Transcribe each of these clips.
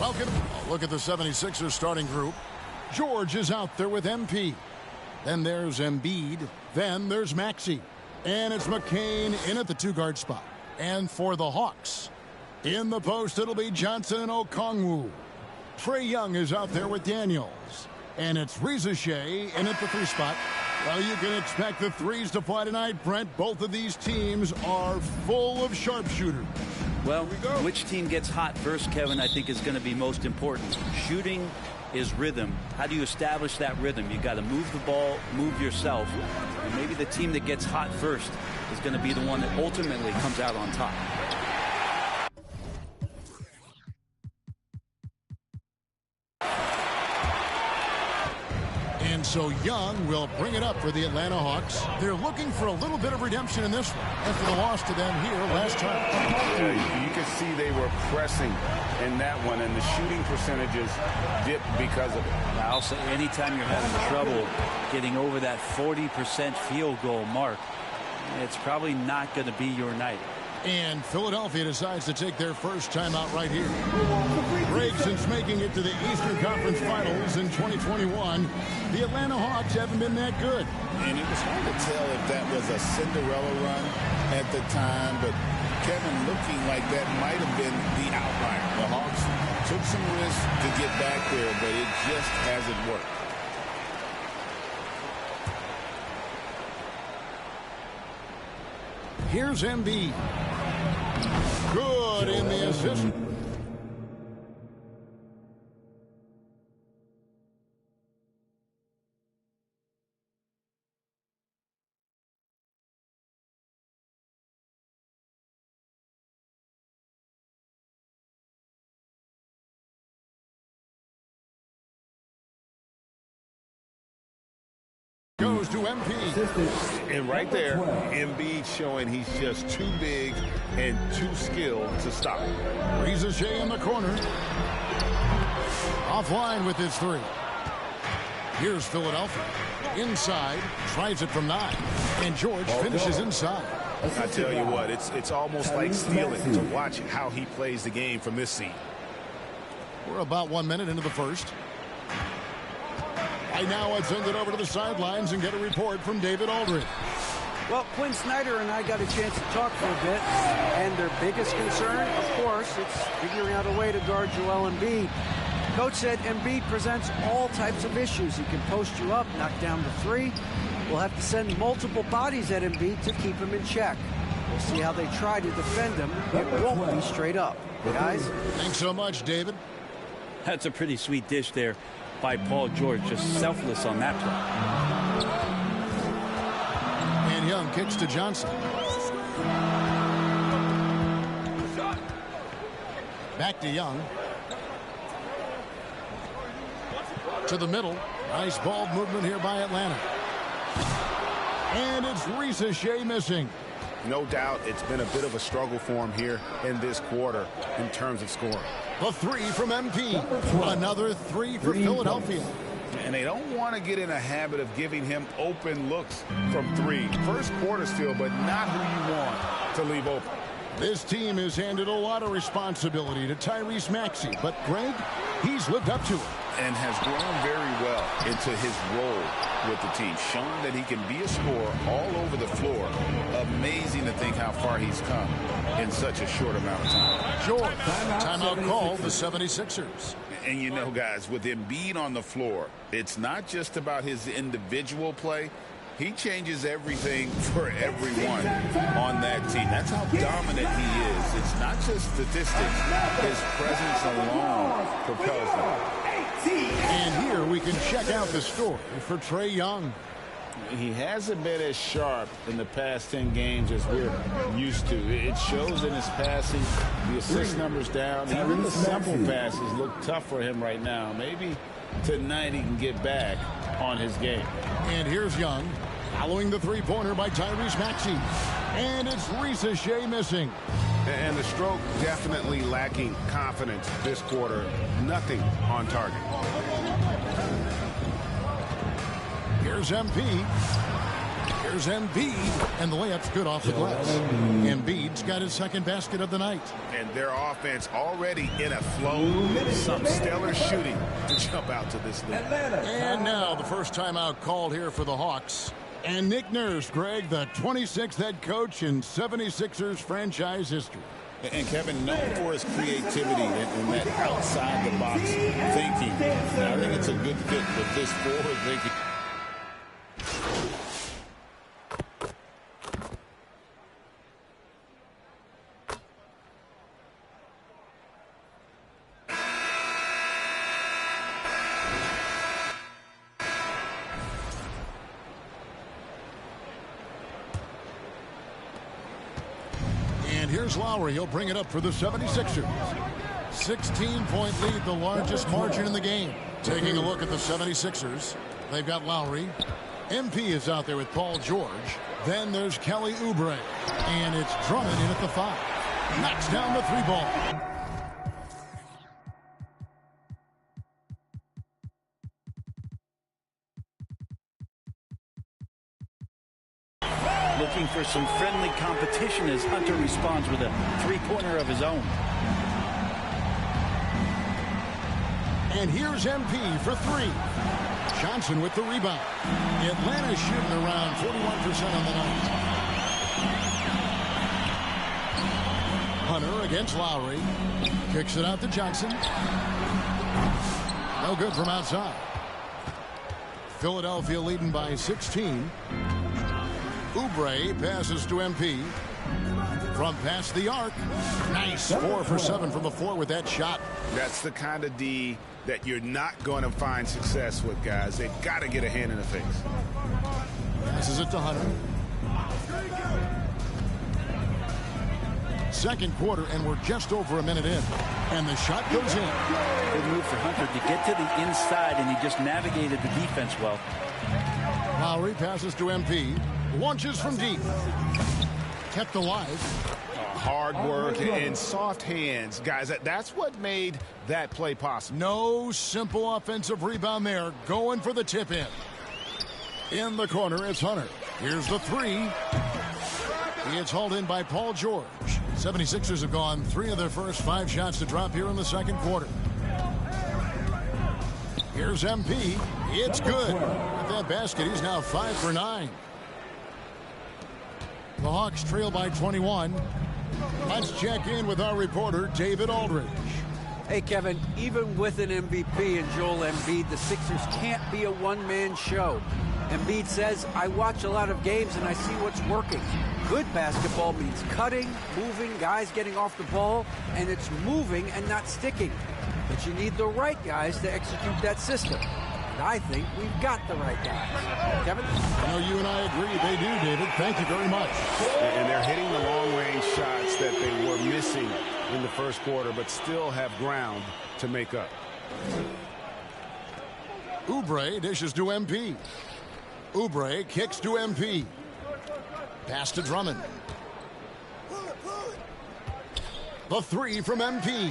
Welcome. A look at the 76ers starting group. George is out there with MP. Then there's Embiid. Then there's Maxey. And it's McCain in at the two-guard spot. And for the Hawks, in the post, it'll be Johnson and Okongwu. Trae Young is out there with Daniels. And it's Reza Shea in at the three spot. Well, you can expect the threes to fly tonight, Brent. Both of these teams are full of sharpshooters. Well, which team gets hot first, Kevin, I think is going to be most important. Shooting is rhythm. How do you establish that rhythm? You got to move the ball, move yourself. And maybe the team that gets hot first is going to be the one that ultimately comes out on top. And so Young will bring it up for the Atlanta Hawks. They're looking for a little bit of redemption in this one after the loss to them here last time. Yeah, you can see they were pressing in that one, and the shooting percentages dipped because of it. I'll say anytime you're having trouble getting over that 40% field goal mark, it's probably not going to be your night. And Philadelphia decides to take their first timeout right here. Greg, since making it to the Eastern Conference Finals in 2021, the Atlanta Hawks haven't been that good. And it was hard to tell if that was a Cinderella run at the time, but Kevin, looking like that might have been the outlier. The Hawks took some risks to get back there, but it just hasn't worked. Here's Embiid. Good in the assist. Goes to MP. And right there, Embiid showing he's just too big and too skilled to stop. Reza Shea in the corner. Offline with his three. Here's Philadelphia. Inside. Tries it from 9. And George finishes inside. I tell you what, it's almost like stealing to watch how he plays the game from this seat. We're about 1 minute into the first. Right now, I'd send it over to the sidelines and get a report from David Aldridge. Well, Quinn Snyder and I got a chance to talk for a bit, and their biggest concern, of course, it's figuring out a way to guard Joel Embiid. Coach said Embiid presents all types of issues. He can post you up, knock down the three. We'll have to send multiple bodies at Embiid to keep him in check. We'll see how they try to defend him. It won't be straight up. Guys? Thanks so much, David. That's a pretty sweet dish there by Paul George, just selfless on that play. And Young kicks to Johnson. Back to Young. To the middle. Nice ball movement here by Atlanta. And it's Reza Shea missing. No doubt it's been a bit of a struggle for him here in this quarter in terms of scoring. The three from MP. Another three for Philadelphia. And they don't want to get in a habit of giving him open looks from three. First quarter's feel, but not who you want to leave open. This team has handed a lot of responsibility to Tyrese Maxey, but Greg, he's lived up to it. And has grown very well into his role with the team, showing that he can be a scorer all over the floor. Amazing to think how far he's come in such a short amount of time. George, timeout call, the 76ers. And you know, guys, with Embiid on the floor, it's not just about his individual play. He changes everything for everyone on that team. That's how dominant he is. It's not just statistics. His presence alone propels them. And here we can check out the story for Trae Young. He hasn't been as sharp in the past 10 games as we're used to. It shows in his passing. The assist numbers down. Even the simple passes look tough for him right now. Maybe tonight he can get back on his game. And here's Young, following the three-pointer by Tyrese Maxey. And it's Reza Shea missing. And the stroke definitely lacking confidence this quarter. Nothing on target. Here's MP. There's Embiid, and the layup's good off the glass. Embiid's got his second basket of the night. And their offense already in a flow. Some stellar shooting to jump out to this lead. And now the first timeout called here for the Hawks. And Nick Nurse, Greg, the 26th head coach in 76ers franchise history. And Kevin, known for his creativity and that outside-the-box thinking. And I think it's a good fit with this forward thinking. Here's Lowry. He'll bring it up for the 76ers. 16-point lead, the largest margin in the game. Taking a look at the 76ers. They've got Lowry. MP is out there with Paul George. Then there's Kelly Oubre. And it's Drummond in at the 5. Knocks down the 3-ball. Looking for some friendly competition as Hunter responds with a three-pointer of his own. And here's MP for 3. Johnson with the rebound. Atlanta shooting around 41% on the night. Hunter against Lowry. Kicks it out to Johnson. No good from outside. Philadelphia leading by 16. Oubre passes to MP. From past the arc. Nice 4 for 7 from the floor with that shot. That's the kind of D that you're not going to find success with, guys. They've got to get a hand in the face. Passes it to Hunter. Second quarter, and we're just over a minute in. And the shot goes in. Good move for Hunter to get to the inside, and he just navigated the defense well. Lowry passes to MP. Launches from deep. Kept alive. Hard work and soft hands. Guys, that's what made that play possible. No simple offensive rebound there. Going for the tip in. In the corner, it's Hunter. Here's the 3. It's hauled in by Paul George. 76ers have gone 3 of their first 5 shots to drop here in the second quarter. Here's MP. It's good. With that basket, he's now 5 for 9. The Hawks trail by 21. Let's check in with our reporter, David Aldridge. Hey, Kevin, even with an MVP and Joel Embiid, the Sixers can't be a one-man show. Embiid says, I watch a lot of games and I see what's working. Good basketball means cutting, moving, guys getting off the ball, and it's moving and not sticking. But you need the right guys to execute that system. And I think we've got the right guys. Kevin? I know you and I agree. They do, David. Thank you very much. And they're hitting the long-range shots that they were missing in the first quarter, but still have ground to make up. Oubre dishes to MP. Oubre kicks to MP. Pass to Drummond. The 3 from MP.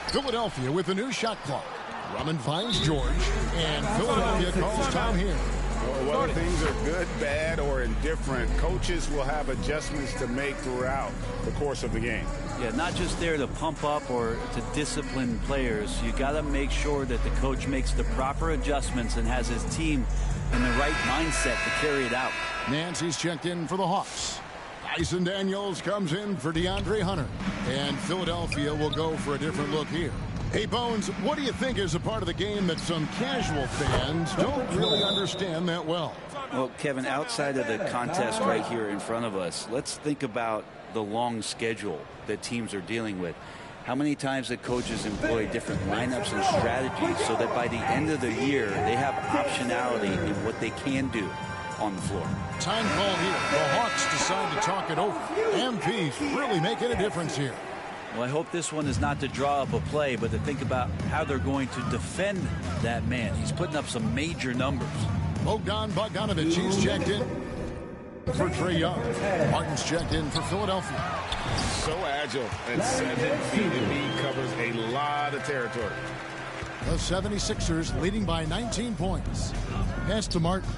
Philadelphia with a new shot clock. Drummond finds George, and Philadelphia calls time here. Well, whether things are good, bad, or indifferent, coaches will have adjustments to make throughout the course of the game. Yeah, not just there to pump up or to discipline players. You got to make sure that the coach makes the proper adjustments and has his team in the right mindset to carry it out. Nancy's checked in for the Hawks. Tyson Daniels comes in for DeAndre Hunter. And Philadelphia will go for a different look here. Hey, Bones, what do you think is a part of the game that some casual fans don't really understand that well? Well, Kevin, outside of the contest right here in front of us, let's think about the long schedule that teams are dealing with. How many times the coaches employ different lineups and strategies so that by the end of the year, they have optionality in what they can do on the floor. Time call here. The Hawks decide to talk it over. MP's really making a difference here. Well, I hope this one is not to draw up a play, but to think about how they're going to defend that man. He's putting up some major numbers. Bogdan Bogdanovic, he's checked in for Trae Young. Martin's checked in for Philadelphia. So agile and 7 feet and he covers a lot of territory. The 76ers leading by 19 points. Pass to Martin.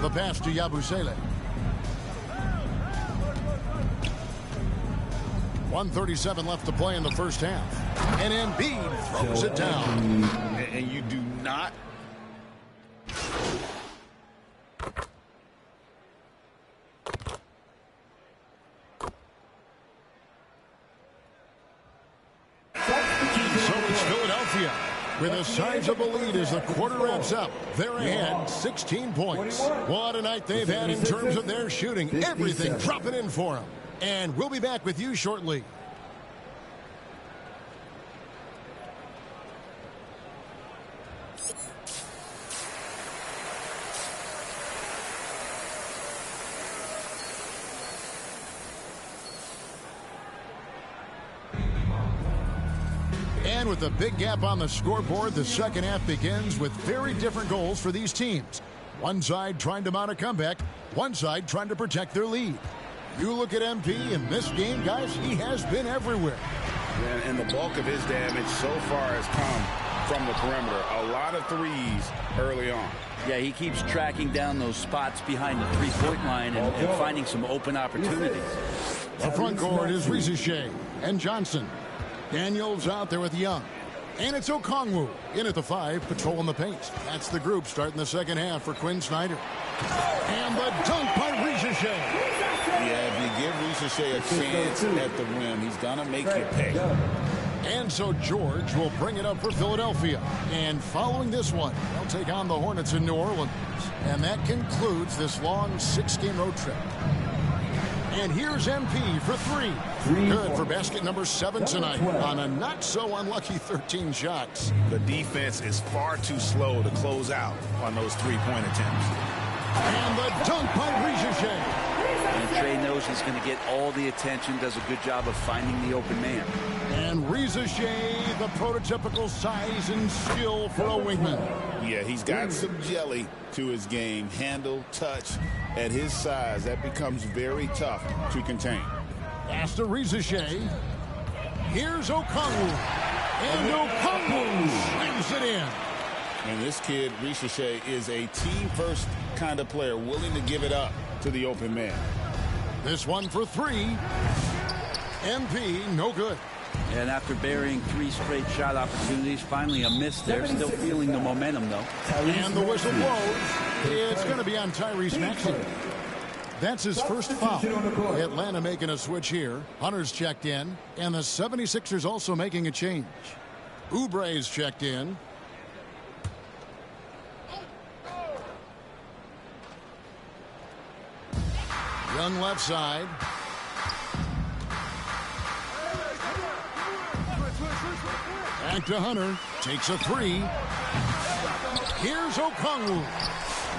The pass to Yabusele. 1:37 left to play in the first half. And Embiid throws it down. And you do not. So it's Philadelphia with a sizable lead as the quarter wraps up. They're ahead 16 points. What a night they've had in terms of their shooting. Everything dropping in for them. And we'll be back with you shortly. And with a big gap on the scoreboard, the second half begins with very different goals for these teams. One side trying to mount a comeback, one side trying to protect their lead. You look at MP in this game, guys, he has been everywhere. And the bulk of his damage so far has come from the perimeter. A lot of threes early on. Yeah, he keeps tracking down those spots behind the three-point line and finding some open opportunities. The front court is Risacher and Johnson. Daniels out there with Young. And it's Okongwu in at the 5, patrolling the paint. That's the group starting the second half for Quinn Snyder. And the dunk by Risacher. Yeah, if you give Risacher a chance at the rim, he's going to make you pay. And so George will bring it up for Philadelphia. And following this one, they'll take on the Hornets in New Orleans. And that concludes this long 6-game road trip. And here's MP for 3. Good for basket number 7 tonight on a not-so-unlucky 13 shots. The defense is far too slow to close out on those three-point attempts. And the dunk by Risacher. And Trey knows he's going to get all the attention, does a good job of finding the open man. And Risacher, the prototypical size and skill for a wingman. Yeah, he's got some jelly to his game. Handle, touch. At his size, that becomes very tough to contain. Pass to Risacher. Here's Okongwu. And Okongwu slams it in. And this kid, Risacher, is a team-first kind of player, willing to give it up to the open man. This one for 3. MP, no good. And after burying 3 straight shot opportunities, finally a miss there. Still feeling the momentum, though. And the whistle blows. It's going to be on Tyrese Maxey. That's his first foul. Atlanta making a switch here. Hunter's checked in. And the 76ers also making a change. Oubre's checked in. Young left side. Back to Hunter. Takes a 3. Here's Okongwu.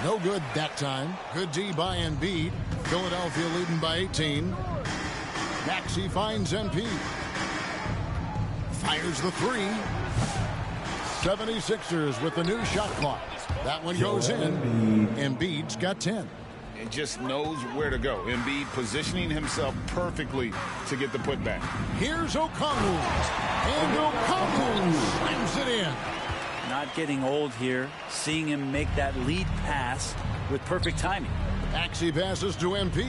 No good that time. Good D by Embiid. Philadelphia leading by 18. Maxey finds MP. Fires the 3. 76ers with the new shot clock. That one goes in. Embiid's got 10. And just knows where to go. Embiid positioning himself perfectly to get the putback. Here's Okongwu. And Okongwu slams it in. Not getting old here. Seeing him make that lead pass with perfect timing. Maxey passes to MP.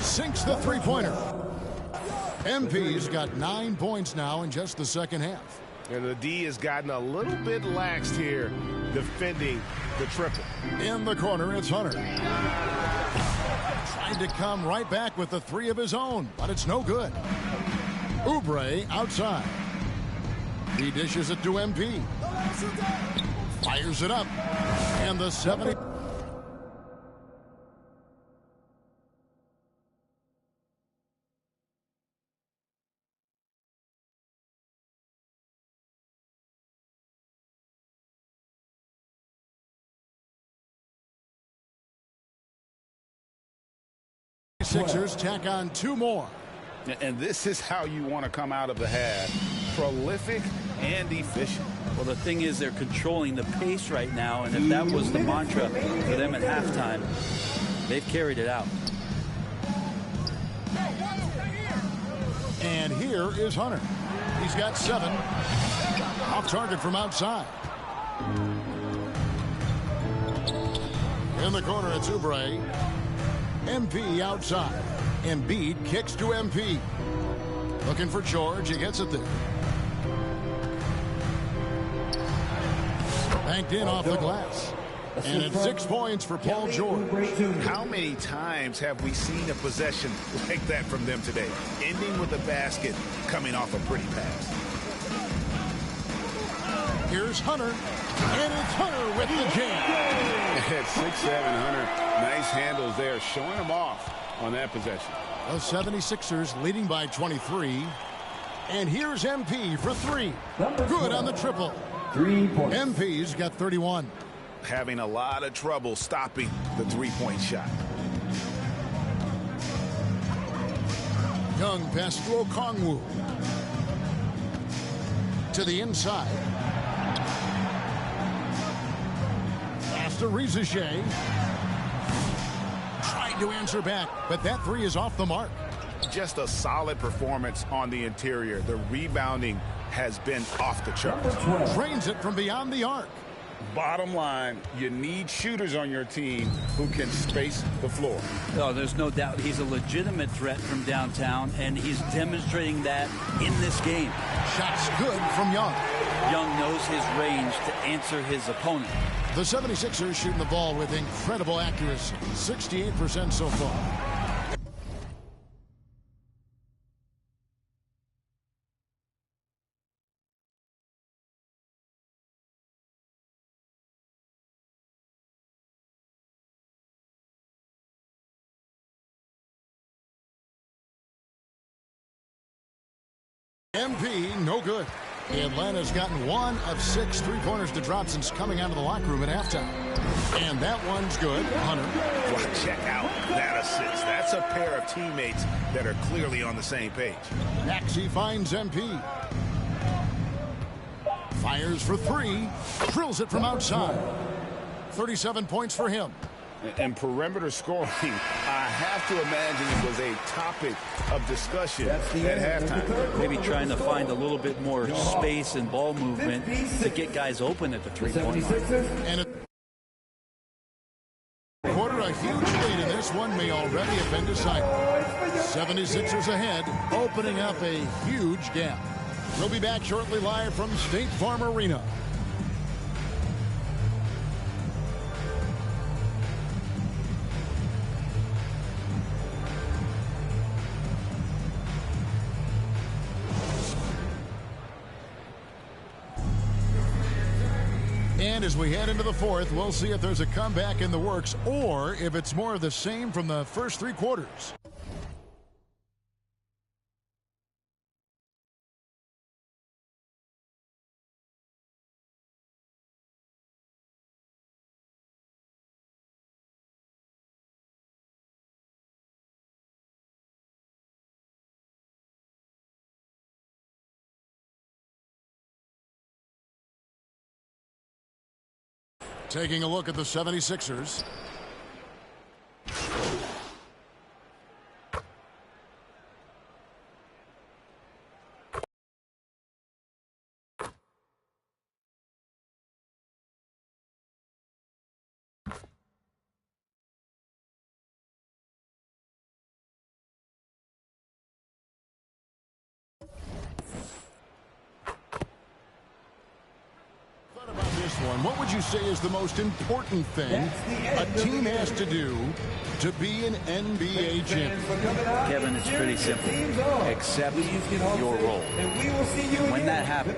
Sinks the three-pointer. MP's got 9 points now in just the second half. And the D has gotten a little bit laxed here defending the triple. In the corner, it's Hunter. Trying to come right back with the 3 of his own, but it's no good. Oubre outside. He dishes it to MP. Fires it up. And the 70. Sixers tack on 2 more. And this is how you want to come out of the half. Prolific and efficient. Well, the thing is they're controlling the pace right now, and if that was the mantra for them at halftime, they've carried it out. And here is Hunter. He's got 7. Off target from outside. In the corner, it's Oubre. MP outside. Embiid kicks to MP. Looking for George. He gets it there. Banked in off the glass. And it's 6 points for Paul George. How many times have we seen a possession like that from them today? Ending with a basket, coming off a pretty pass. Here's Hunter. And it's Hunter with the jam. At 6'7", Hunter, nice handles there, showing him off on that possession. The 76ers leading by 23. And here's MP for three. Good on the triple. 3 points. MP's got 31. Having a lot of trouble stopping the three-point shot. Young pass to Okongwu. To the inside. Pass to Rizachet. Tried to answer back, but that three is off the mark. Just a solid performance on the interior. The rebounding has been off the charts. Drains it from beyond the arc. Bottom line, you need shooters on your team who can space the floor. Oh, there's no doubt he's a legitimate threat from downtown, and he's demonstrating that in this game. Shots good from Young. Young knows his range to answer his opponent. The 76ers shooting the ball with incredible accuracy. 68% so far. MP, no good. Atlanta's gotten 1 of 6 three-pointers to drop since coming out of the locker room at halftime. And that one's good. Hunter. Well, check out that assist. That's a pair of teammates that are clearly on the same page. Maxey finds MP. Fires for three. Drills it from outside. 37 points for him. And perimeter scoring, I have to imagine it was a topic of discussion at halftime. Maybe trying to find a little bit more space and ball movement to get guys open at the three-point line. And a quarter, a huge lead in this one may already have been decided. 76ers ahead, opening up a huge gap. We'll be back shortly live from State Farm Arena. And as we head into the fourth, we'll see if there's a comeback in the works or if it's more of the same from the first 3 quarters. Taking a look at the 76ers. What would you say is the most important thing a team has to do to be an NBA champion? Kevin, it's pretty simple. Accept your role. When that happens,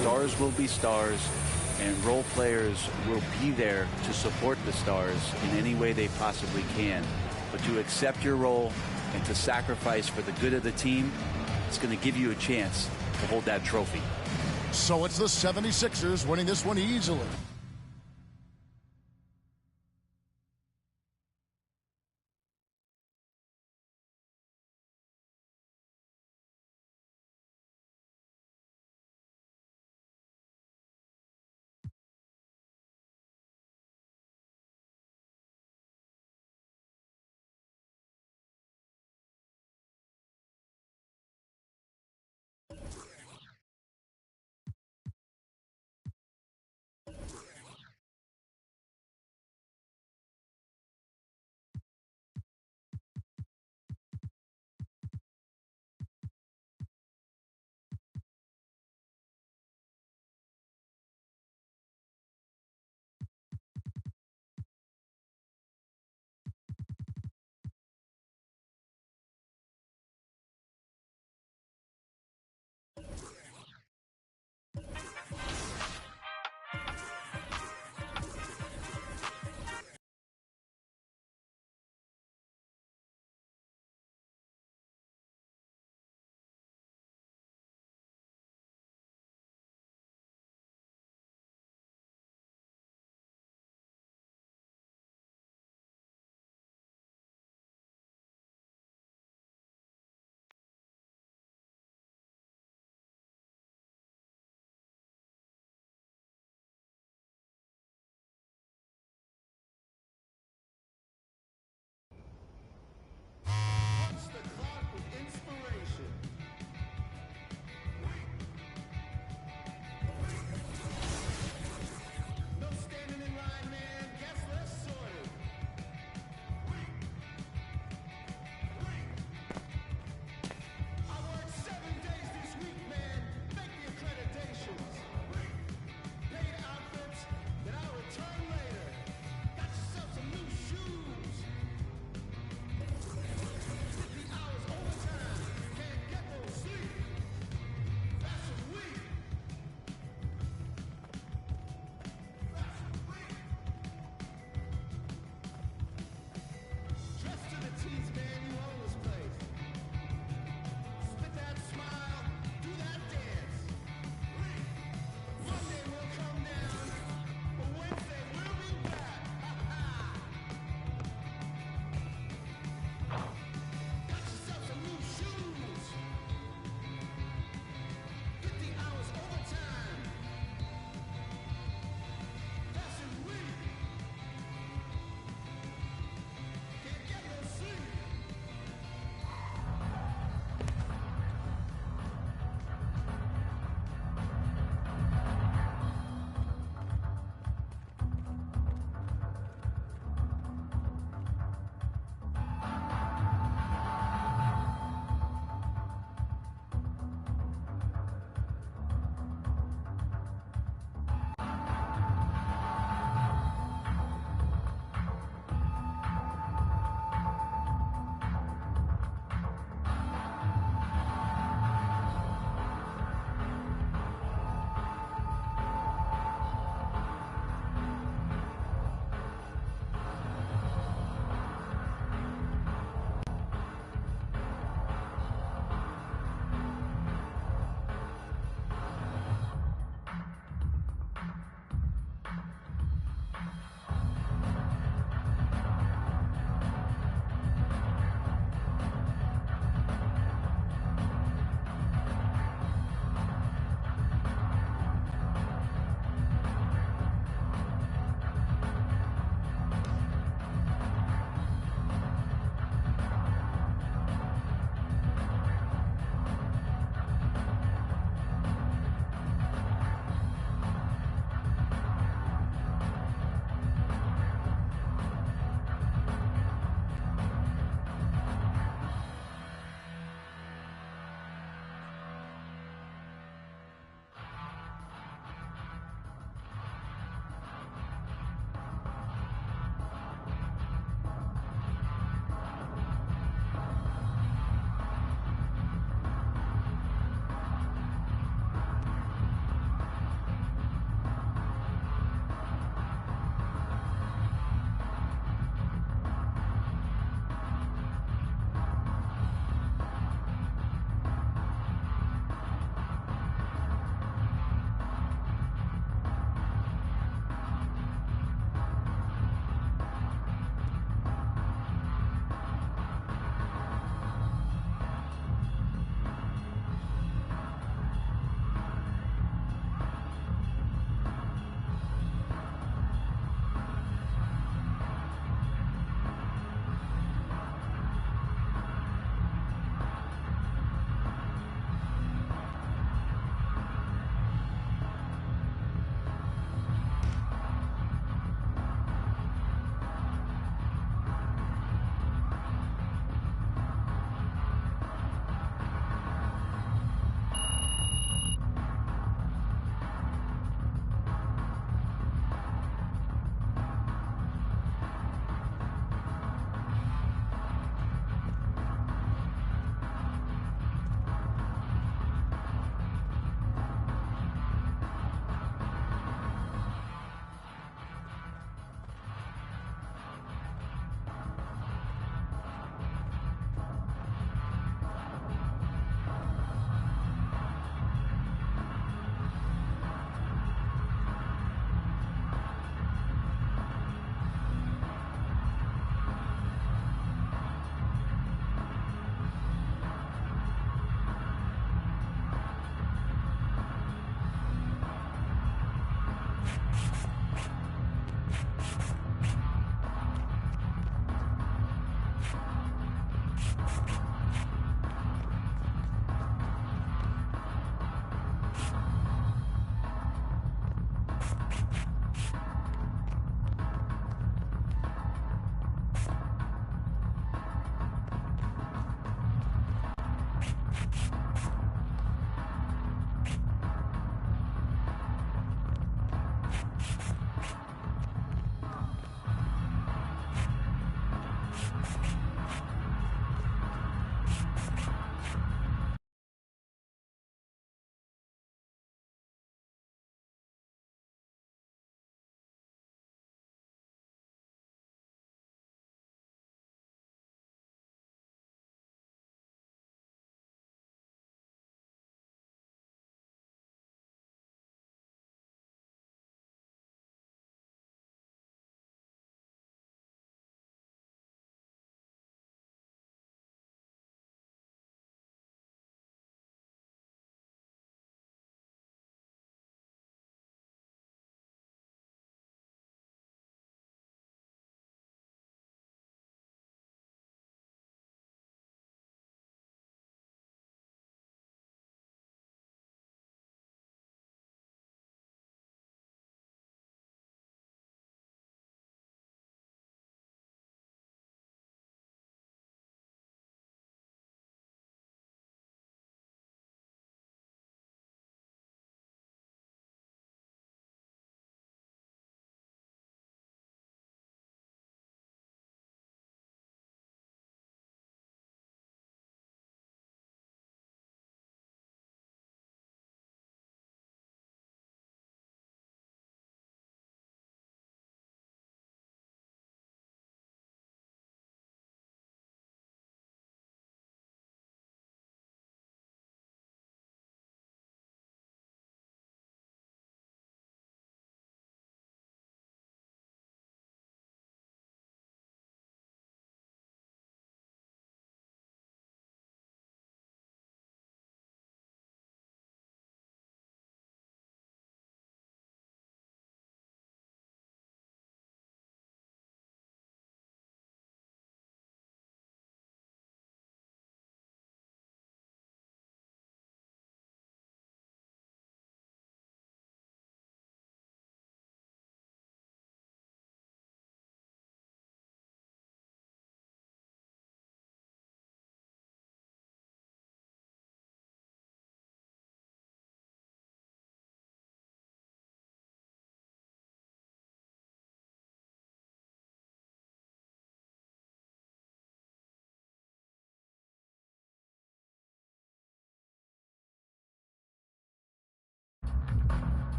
stars will be stars, and role players will be there to support the stars in any way they possibly can. But to accept your role and to sacrifice for the good of the team, it's going to give you a chance to hold that trophy. So it's the 76ers winning this one easily.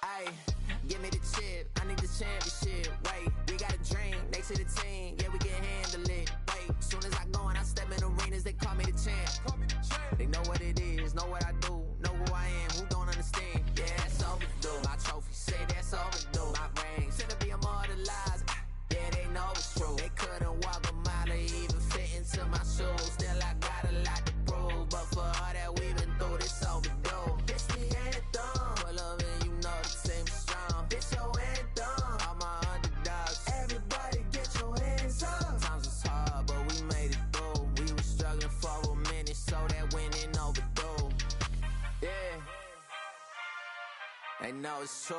Ay, give me the chip, I need the championship. Wait, we got a dream, next to the team, yeah, we can handle it. Wait, soon as I go and I step in arenas, they call me the champ. They know what it is, know what I do, know who I am, who don't understand. Yeah, that's overdue. My trophy say that's overdue. My ring said to be immortalized. Yeah, they know it's true. They couldn't walk a mile or even fit into my shoes. Still, I got a lot to prove, but for all that we've been through, this overdue. This the anthem. Pull up and you know the team is strong. This your anthem. They know it's true.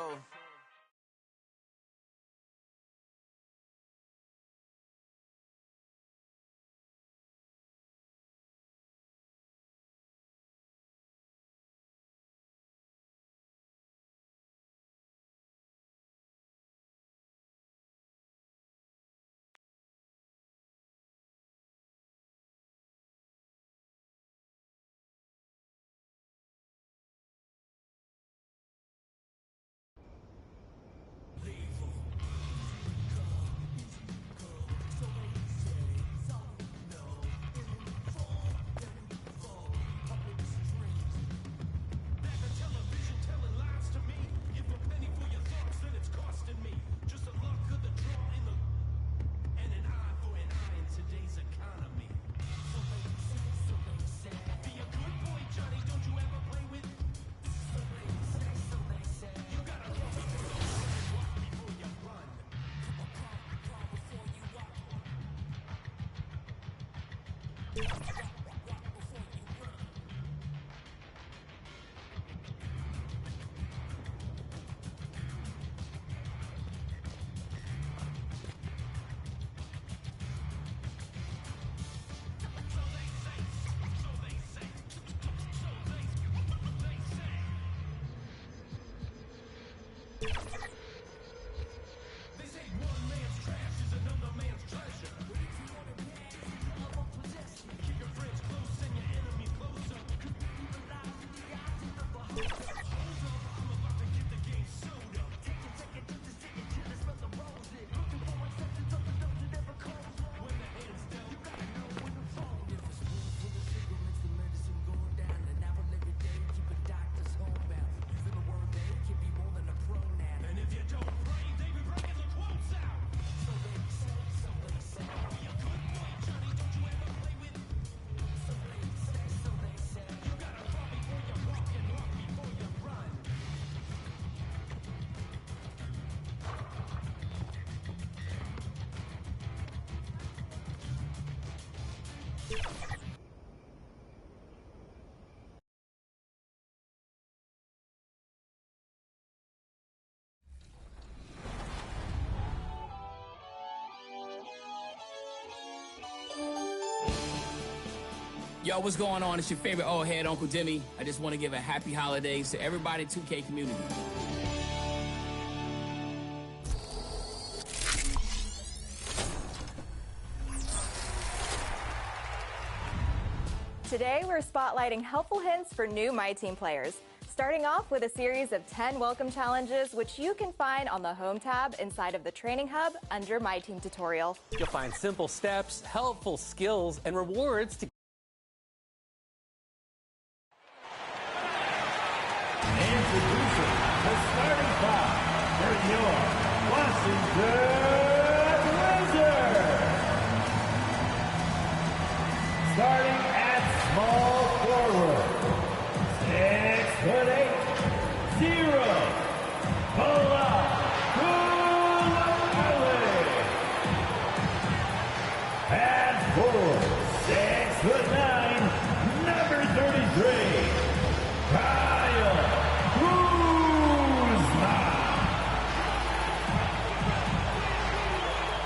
Yo, what's going on? It's your favorite old head, Uncle Demi. I just want to give a happy holidays to everybody 2K community. Today, we're spotlighting helpful hints for new My Team players. Starting off with a series of 10 welcome challenges, which you can find on the Home tab inside of the Training Hub under My Team Tutorial. You'll find simple steps, helpful skills, and rewards to Introducing the starting five for your Washington Wizards. Starting at small forward, 6'8", 0, Paula Kulali. At forward, 6'9", number 33, Kyle Kuzma.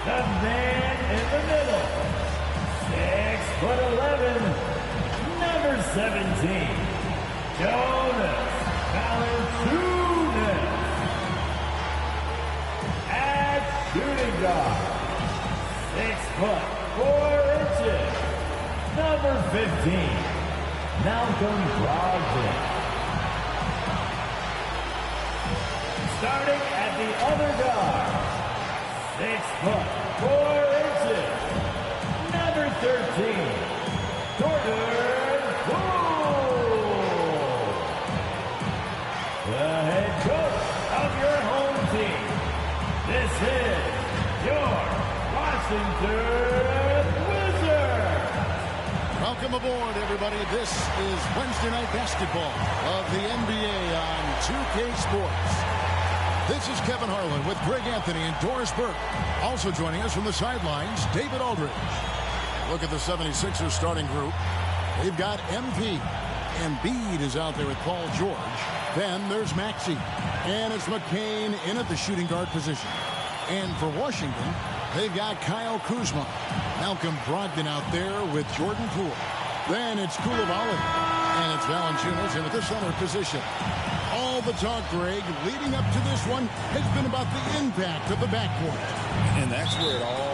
The man in the middle, 6'11", number 17, Jonas Valanciunas. At shooting guard, 6'4", number 15, Malcolm Brogdon. Starting at the other guard, 6'4", number 13, Jordan Poole. The head coach of your home team. This is your Washington Wizards. Welcome aboard, everybody. This is Wednesday Night Basketball of the NBA on 2K Sports. This is Kevin Harlan with Greg Anthony and Doris Burke. Also joining us from the sidelines, David Aldridge. Look at the 76ers starting group. They've got MP. Embiid is out there with Paul George. Then there's Maxey. And it's McCain in at the shooting guard position. And for Washington, they've got Kyle Kuzma. Malcolm Brogdon out there with Jordan Poole. Then it's Coulibaly. And it's Valanciunas in at the center position. All the talk, Greg, leading up to this one has been about the impact of the backcourt. And that's where it all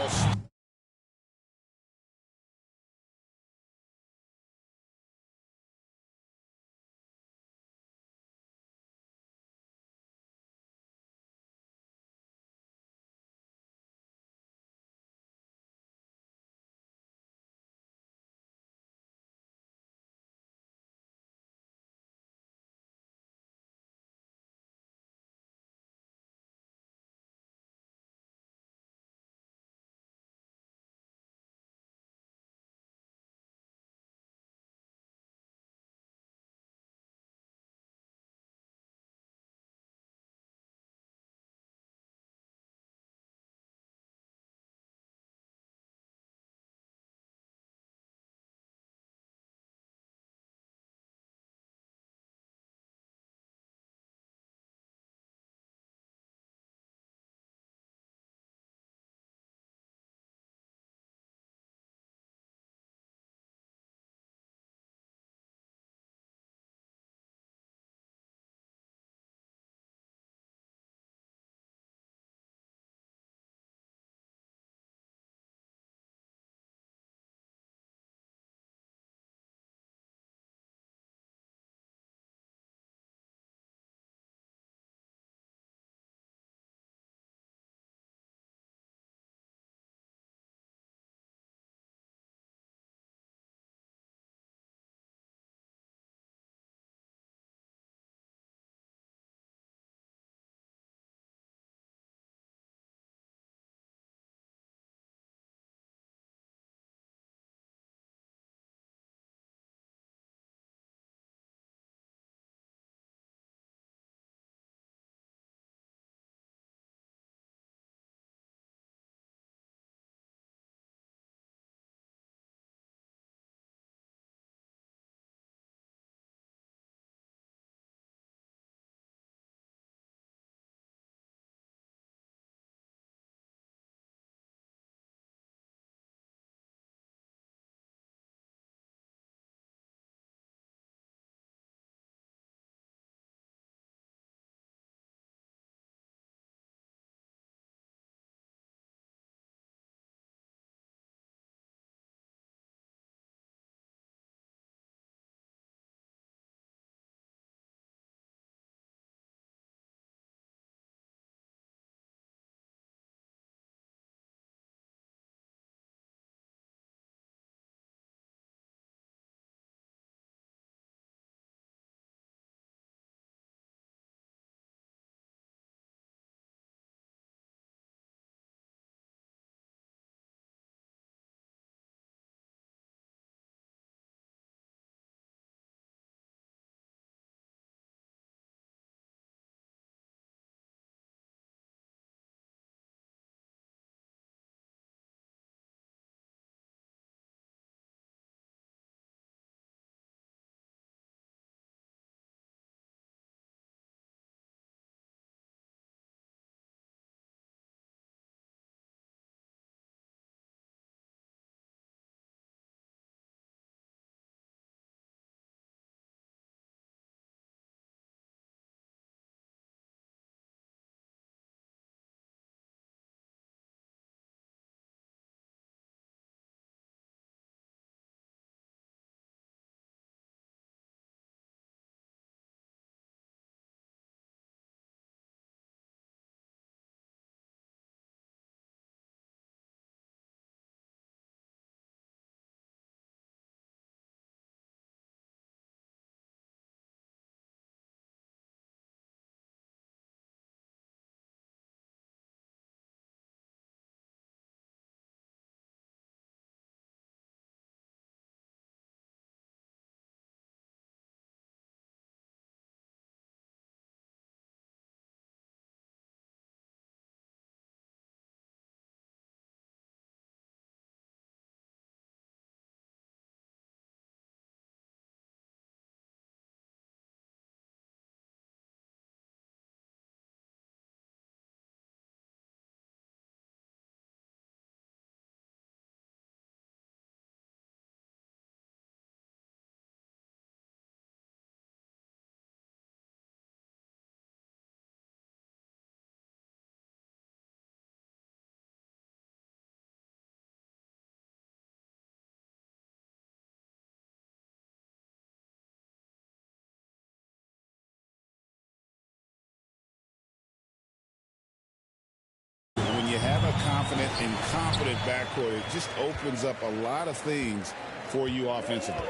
confident and competent backcourt, it just opens up a lot of things for you offensively.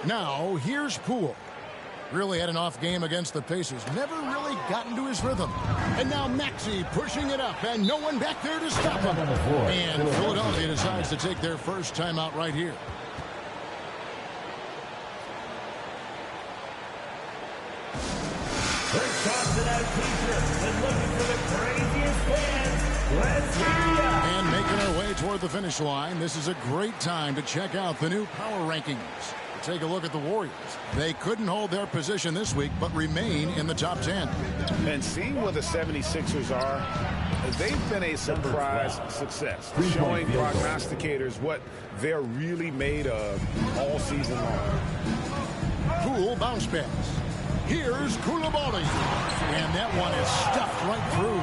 Now, here's Poole. Really had an off game against the Pacers. Never really got into his rhythm. And now Maxey pushing it up, and no one back there to stop him. And Philadelphia decides to take their first timeout right here. And looking for the craziest fans. Let's hear ya. And making our way toward the finish line, this is a great time to check out the new power rankings. Take a look at the Warriors. They couldn't hold their position this week, but remain in the top 10. And seeing where the 76ers are, they've been a surprise success, showing prognosticators what they're really made of all season long. Poole bounce pass. Here's Coulibaly. And that one is stuffed right through.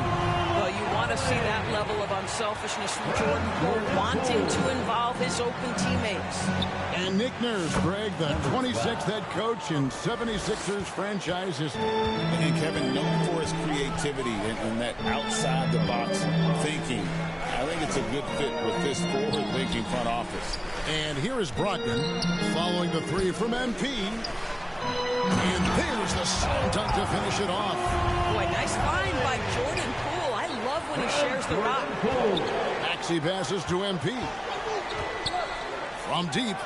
Well, you want to see that level of unselfishness from Jordan Poole, wanting to involve his open teammates. And Nick Nurse, Greg, the 26th head coach in 76ers franchise history. And Kevin, known for his creativity and that outside-the-box thinking, I think it's a good fit with this forward-thinking front office. And here is Brogdon following the three from MP. And there's the slam dunk to finish it off. Boy, nice find by Jordan Poole. I love when he shares the rock. Maxey passes to MP. From deep,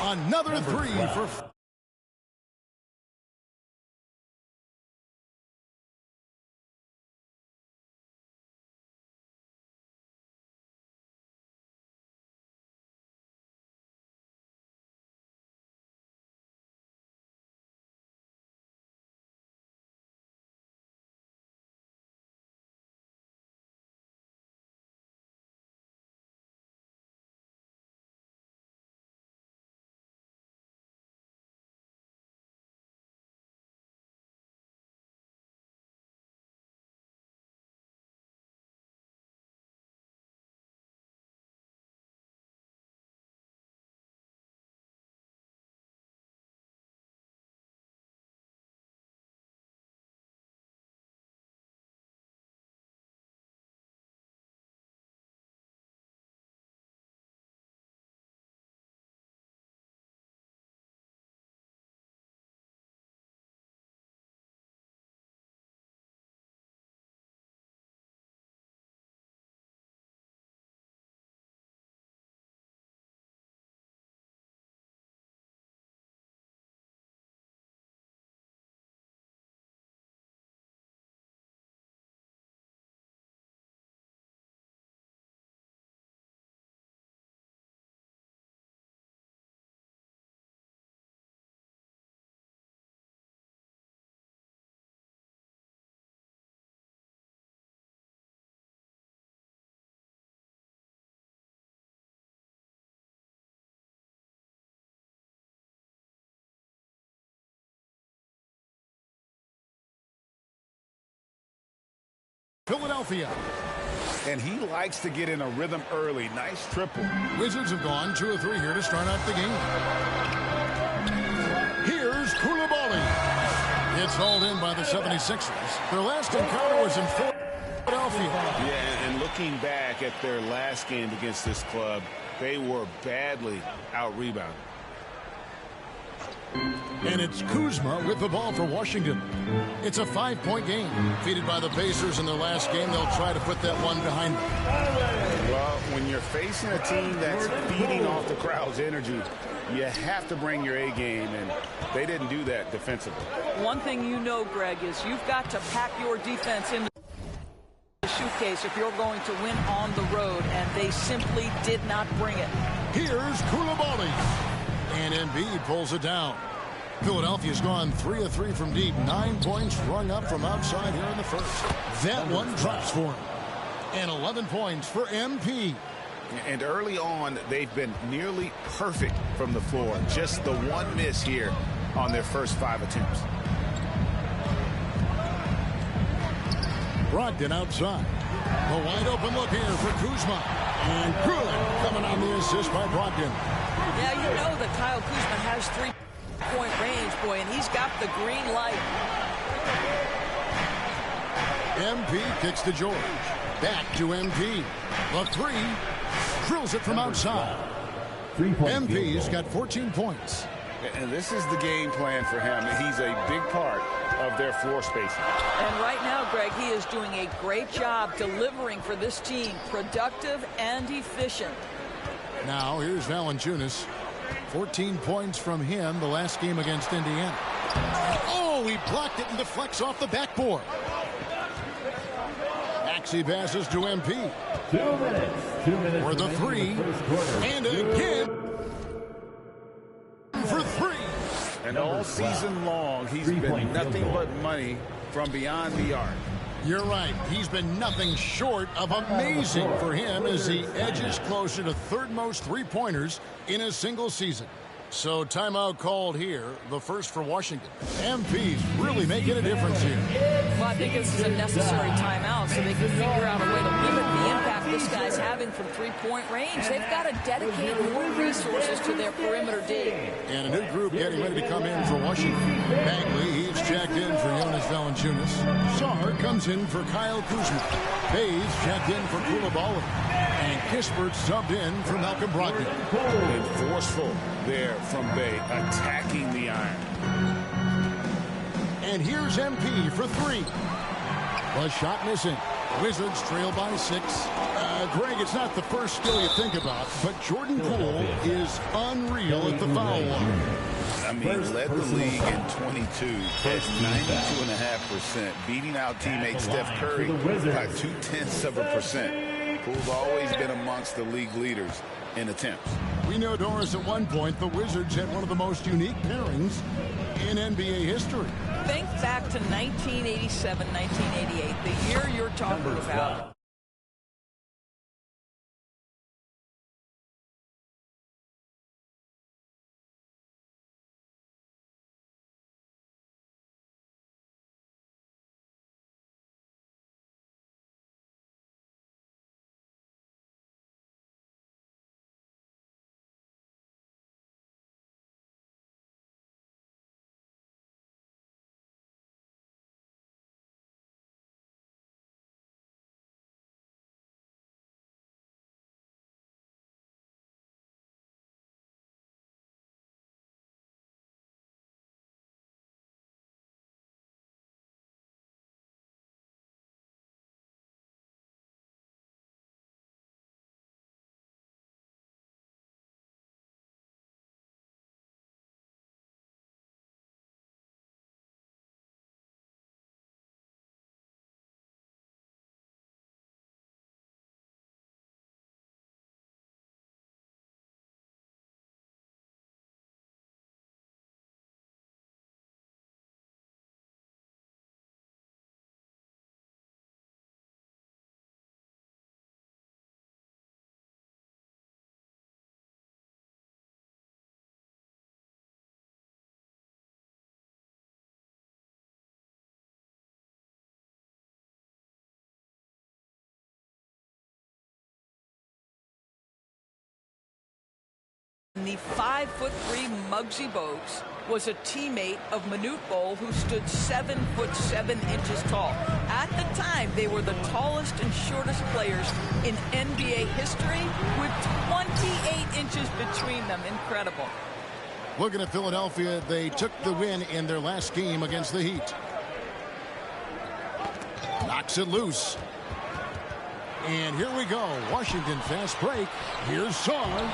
another three for... Philadelphia. And he likes to get in a rhythm early. Nice triple. Wizards have gone 2 of 3 here to start out the game. Here's Coulibaly. It's hauled in by the 76ers. Their last encounter was in Philadelphia. Yeah, and looking back at their last game against this club, they were badly out-rebounded. And it's Kuzma with the ball for Washington. It's a 5-point game. Defeated by the Pacers in their last game, they'll try to put that one behind them. Well, when you're facing a team that's feeding off the crowd's energy, you have to bring your A game, and they didn't do that defensively. One thing you know, Greg, is you've got to pack your defense in the suitcase if you're going to win on the road, and they simply did not bring it. Here's Coulibaly. And Embiid pulls it down. Philadelphia's gone 3 of 3 from deep. 9 points rung up from outside here in the first. That one drops for him. And 11 points for MP. And early on, they've been nearly perfect from the floor. Just the one miss here on their first 5 attempts. Brogdon outside. A wide open look here for Kuzma. And good coming on the assist by Brogdon. Yeah, you know that Kyle Kuzma has 3-point range, boy, and he's got the green light. MP kicks to George. Back to MP. The three. Drills it from outside. MP's got 14 points. And this is the game plan for him. He's a big part of their floor spacing. And right now, Greg, he is doing a great job delivering for this team. Productive and efficient. Now, here's Valanciunas. 14 points from him the last game against Indiana. Oh, he blocked it and deflects off the backboard. Maxey passes to MP. 2 minutes. 2 minutes. For the three. And again. For three. And all season long, he's been nothing but money from beyond the arc. You're right. He's been nothing short of amazing for him as he edges closer to third most three-pointers in a single season. So timeout called here, the first for Washington. MP's really making a difference here. Well, I think this is a necessary timeout so they can figure out a way to limit the impact this guy's having from three-point range. They've got to dedicate more resources to their perimeter D. And a new group getting ready to come in for Washington. Bagley, he's checked in for Jonas Valanciunas. Sarr comes in for Kyle Kuzma. Bayes checked in for Koulibaly. And Kispert subbed in for Malcolm Brogdon. And forceful there from Bay, attacking the iron. And here's MP for three. The shot missing. Wizards trail by 6. Greg, it's not the first skill you think about, but Jordan Poole is unreal at the foul line. I mean, led the league in 22 at 92.5%, beating out teammate Steph Curry by 0.2%. Poole's always been amongst the league leaders in attempts. We know, Doris, at one point the Wizards had one of the most unique pairings in NBA history. Think back to 1987, 1988, the year you're talking about. The 5'3" Muggsy Bogues was a teammate of Manute Bol, who stood 7'7" tall. At the time, they were the tallest and shortest players in NBA history, with 28 inches between them. Incredible. Looking at Philadelphia, they took the win in their last game against the Heat. Knocks it loose. And here we go. Washington fast break. Here's Sarr.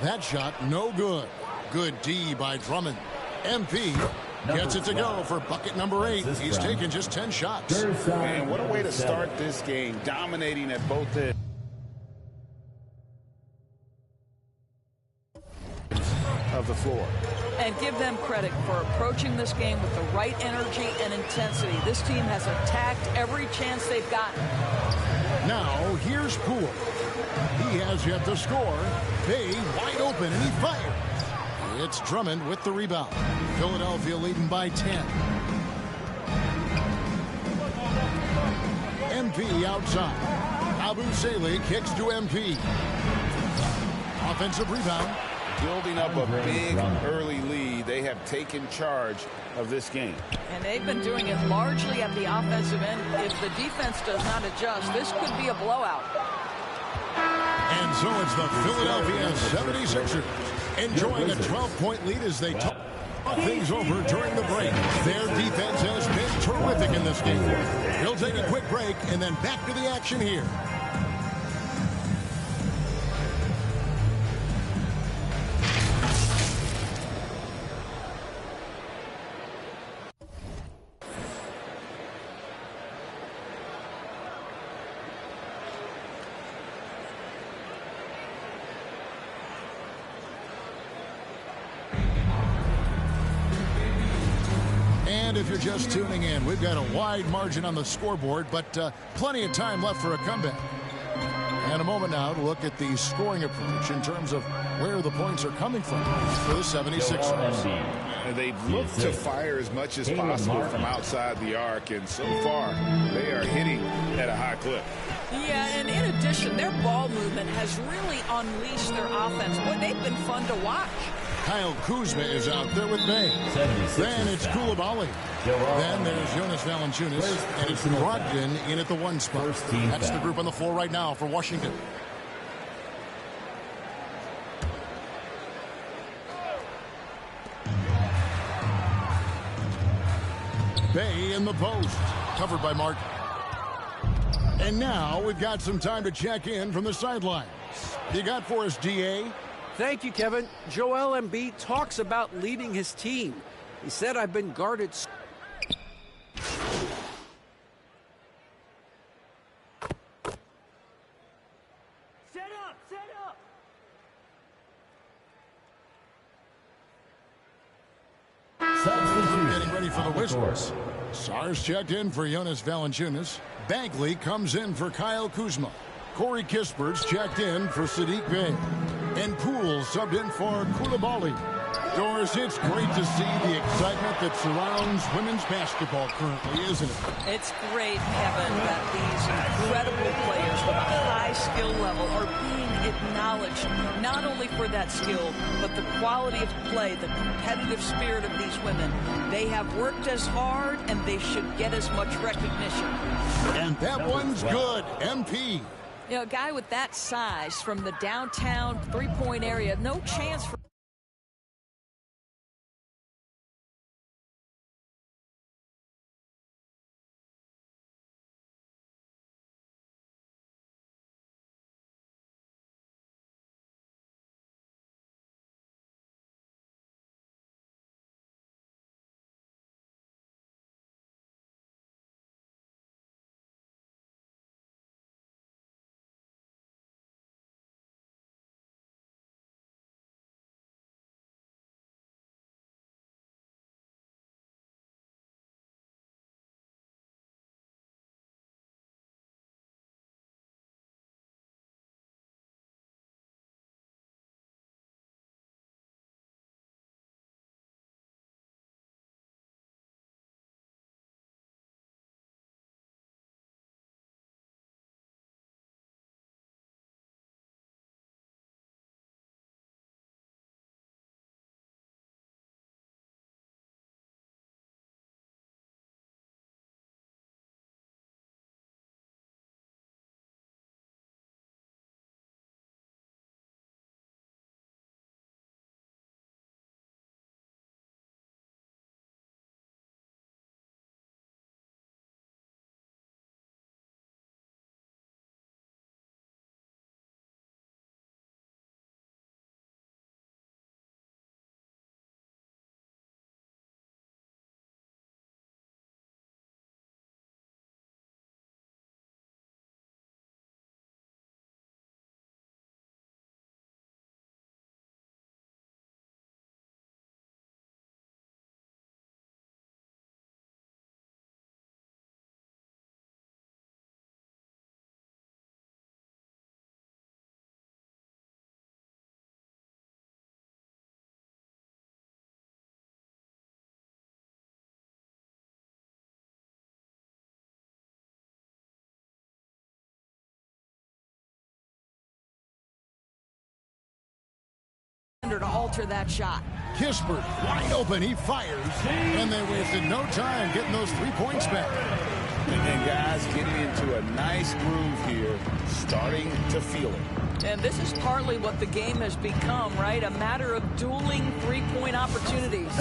That shot no good. Good D by Drummond. MP gets it to go for bucket number 8. He's taken just 10 shots. Man, what a way to start this game. Dominating at both ends of the floor. And give them credit for approaching this game with the right energy and intensity. This team has attacked every chance they've gotten. Now, here's Poole. He has yet to score. Bay wide open, and he fires. It's Drummond with the rebound. Philadelphia leading by 10. MP outside. Abu Saleh kicks to MP. Offensive rebound. building up a big early lead. They have taken charge of this game. And they've been doing it largely at the offensive end. If the defense does not adjust, this could be a blowout. And so it's the Philadelphia 76ers enjoying a 12-point lead as they talk things over during the break. Their defense has been terrific in this game. We'll take a quick break and then back to the action here. And if you're just tuning in, we've got a wide margin on the scoreboard, but plenty of time left for a comeback. And a moment now to look at the scoring approach in terms of where the points are coming from for the 76ers. And they've looked to fire as much as possible from outside the arc, and so far they are hitting at a high clip. Yeah, and in addition, their ball movement has really unleashed their offense. Boy, they've been fun to watch. Kyle Kuzma is out there with Bay. Then it's Koulibaly. Then there's Jonas Valanciunas. And it's Brogdon in at the 1 spot. That's the group on the floor right now for Washington. Bay in the post. Covered by Martin. And now we've got some time to check in from the sidelines. You got for us, DA? Thank you, Kevin. Joel Embiid talks about leading his team. He said, I've been guarded. Set up, set up. Getting ready for the whistles. Sars checked in for Jonas Valanciunas. Bagley comes in for Kyle Kuzma. Corey Kispert's checked in for Saddiq Bey. And Poole subbed in for Koulibaly. Doris, it's great to see the excitement that surrounds women's basketball currently, isn't it? It's great, Kevin, that these incredible players with a high skill level are being acknowledged, not only for that skill, but the quality of play, the competitive spirit of these women. They have worked as hard, and they should get as much recognition. And that one's good. MP. You know, a guy with that size from the downtown three-point area, no chance for to alter that shot. Kispert wide open. He fires. And they wasted no time getting those 3 points back. And guys getting into a nice groove here, starting to feel it. And this is partly what the game has become, right? A matter of dueling three-point opportunities.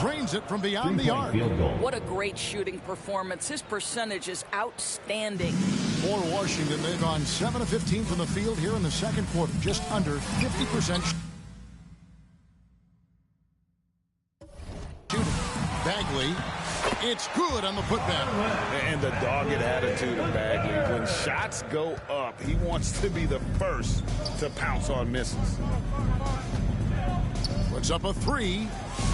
Drains it from beyond the arc. What a great shooting performance. His percentage is outstanding. For Washington, they've gone 7 of 15 from the field here in the second quarter. Just under 50% shooting. Bagley. It's good on the putback. And the dogged attitude of Bagley. When shots go up, he wants to be the first to pounce on misses. Puts up a 3.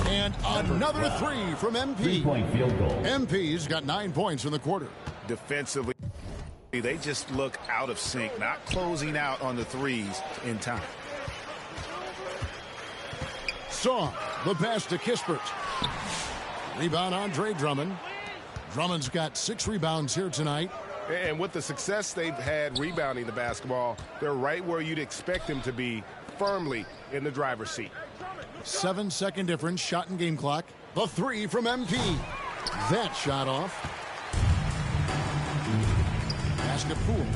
And another 3 from MP. 3-point field goal. MP's got 9 points in the quarter. Defensively, they just look out of sync, not closing out on the threes in time. Song, the pass to Kispert. Rebound, Andre Drummond. Drummond's got 6 rebounds here tonight. And with the success they've had rebounding the basketball, they're right where you'd expect them to be, firmly in the driver's seat. 7-second difference, shot and game clock. The 3 from MP. That shot off. Pass to Poole.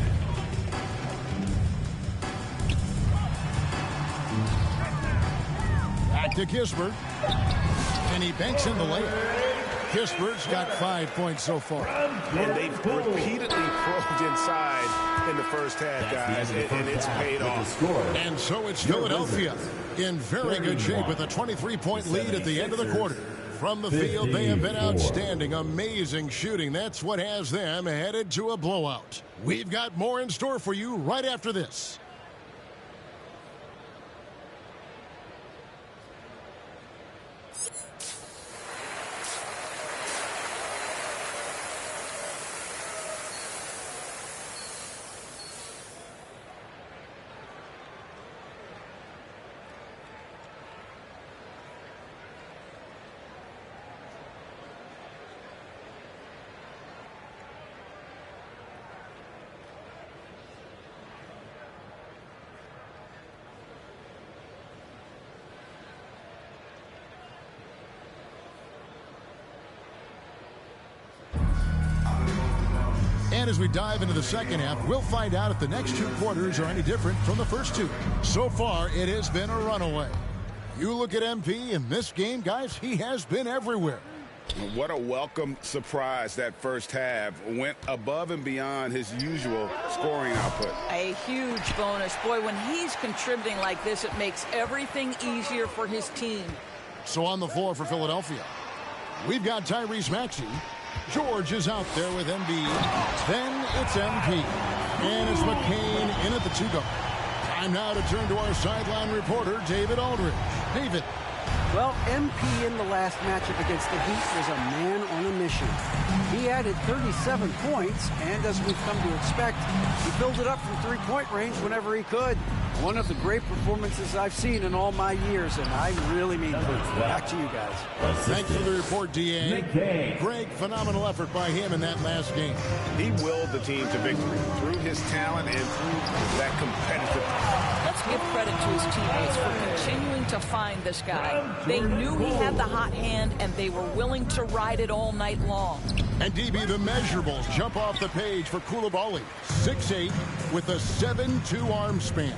Back to Kispert. And he banks in the layup. Kispert's got 5 points so far. And they've repeatedly probed inside in the first half, guys, and it's paid off. And so it's Philadelphia in very good shape with a 23-point lead at the end of the quarter. From the field, they have been outstanding. Amazing shooting. That's what has them headed to a blowout. We've got more in store for you right after this. And as we dive into the second half, we'll find out if the next 2 quarters are any different from the first 2. So far, it has been a runaway. You look at MP in this game, guys, he has been everywhere. What a welcome surprise that first half. Went above and beyond his usual scoring output. A huge bonus. Boy, when he's contributing like this, it makes everything easier for his team. So on the floor for Philadelphia, we've got Tyrese Maxey. George is out there with Embiid. Then it's MP. And it's McCain in at the 2-guard. Time now to turn to our sideline reporter, David Aldridge. David. Well, MP in the last matchup against the Heat was a man on a mission. He added 37 points, and as we've come to expect, he filled it up from three-point range whenever he could. One of the great performances I've seen in all my years, and I really mean it. Back to you guys. Thanks for the report, D.A. Greg, phenomenal effort by him in that last game. He willed the team to victory through his talent and through that competitive. Let's give credit to his teammates for continuing to find this guy. They knew he had the hot hand, and they were willing to ride it all night long. And DB, the measurables jump off the page for Coulibaly. 6'8", with a 7'2" arm span.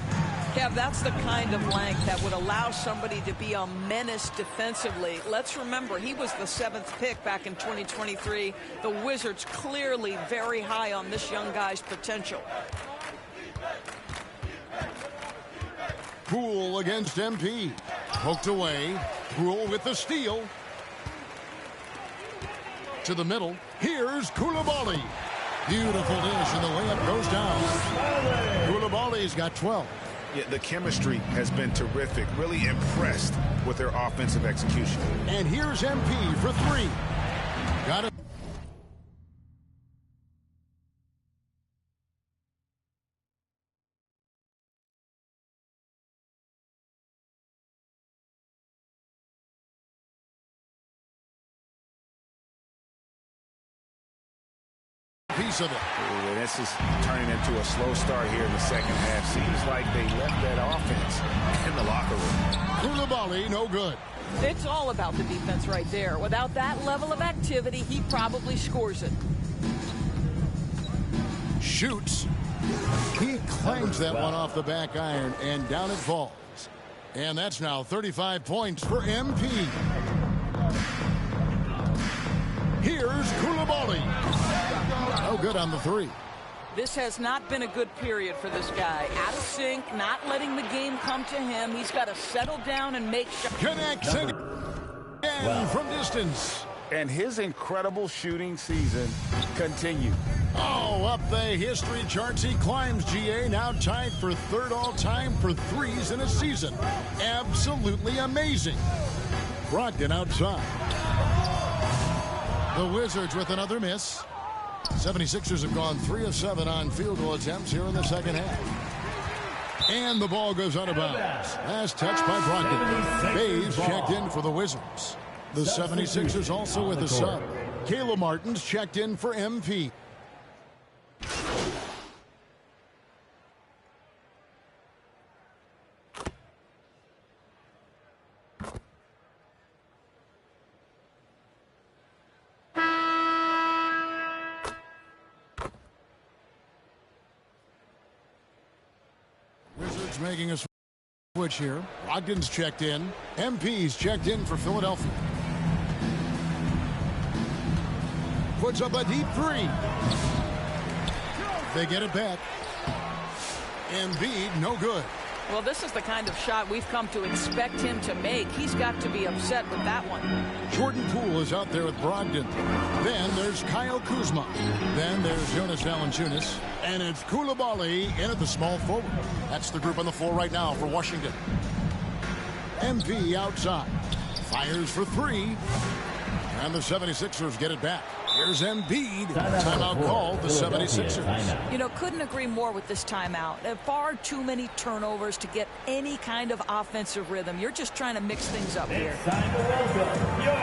Kev, that's the kind of length that would allow somebody to be a menace defensively. Let's remember, he was the 7th pick back in 2023. The Wizards clearly very high on this young guy's potential. Poole against MP. Poked away. Poole with the steal. To the middle. Here's Coulibaly. Beautiful dish, and the layup goes down. Koulibaly's got 12. Yeah, the chemistry has been terrific. Really impressed with their offensive execution. And here's MP for 3. Got it. piece of it. Ooh, this is turning into a slow start here in the second half. Seems like they left that offense in the locker room. Koulibaly, no good. It's all about the defense right there. Without that level of activity, he probably scores it. Shoots. He clangs that one off the back iron, and down it falls. And that's now 35 points for MP. Here's Koulibaly. No good on the three. This has not been a good period for this guy. Out of sync, not letting the game come to him. He's got to settle down and make sure. Connects it and from distance. And his incredible shooting season continues. Oh, up the history charts he climbs, GA, now tied for third all-time for threes in a season. Absolutely amazing. Brogdon outside. The Wizards with another miss. 76ers have gone 3 of 7 on field goal attempts here in the second half. And the ball goes out of bounds. Last touch by Brogdon. Bays checked in for the Wizards. The 76ers also with a sub. Caleb Martin's checked in for MP. Wizards making a switch here. Brogdon's checked in. MP's checked in for Philadelphia. Puts up a deep three. They get it back. Embiid, no good. Well, this is the kind of shot we've come to expect him to make. He's got to be upset with that one. Jordan Poole is out there with Brogdon. Then there's Kyle Kuzma. Then there's Jonas Valanciunas. And it's Koulibaly in at the small forward. That's the group on the floor right now for Washington. MP outside. Fires for three. And the 76ers get it back. Here's Embiid. Timeout called the 76ers. You know, couldn't agree more with this timeout. There are far too many turnovers to get any kind of offensive rhythm. You're just trying to mix things up here. It's time to welcome your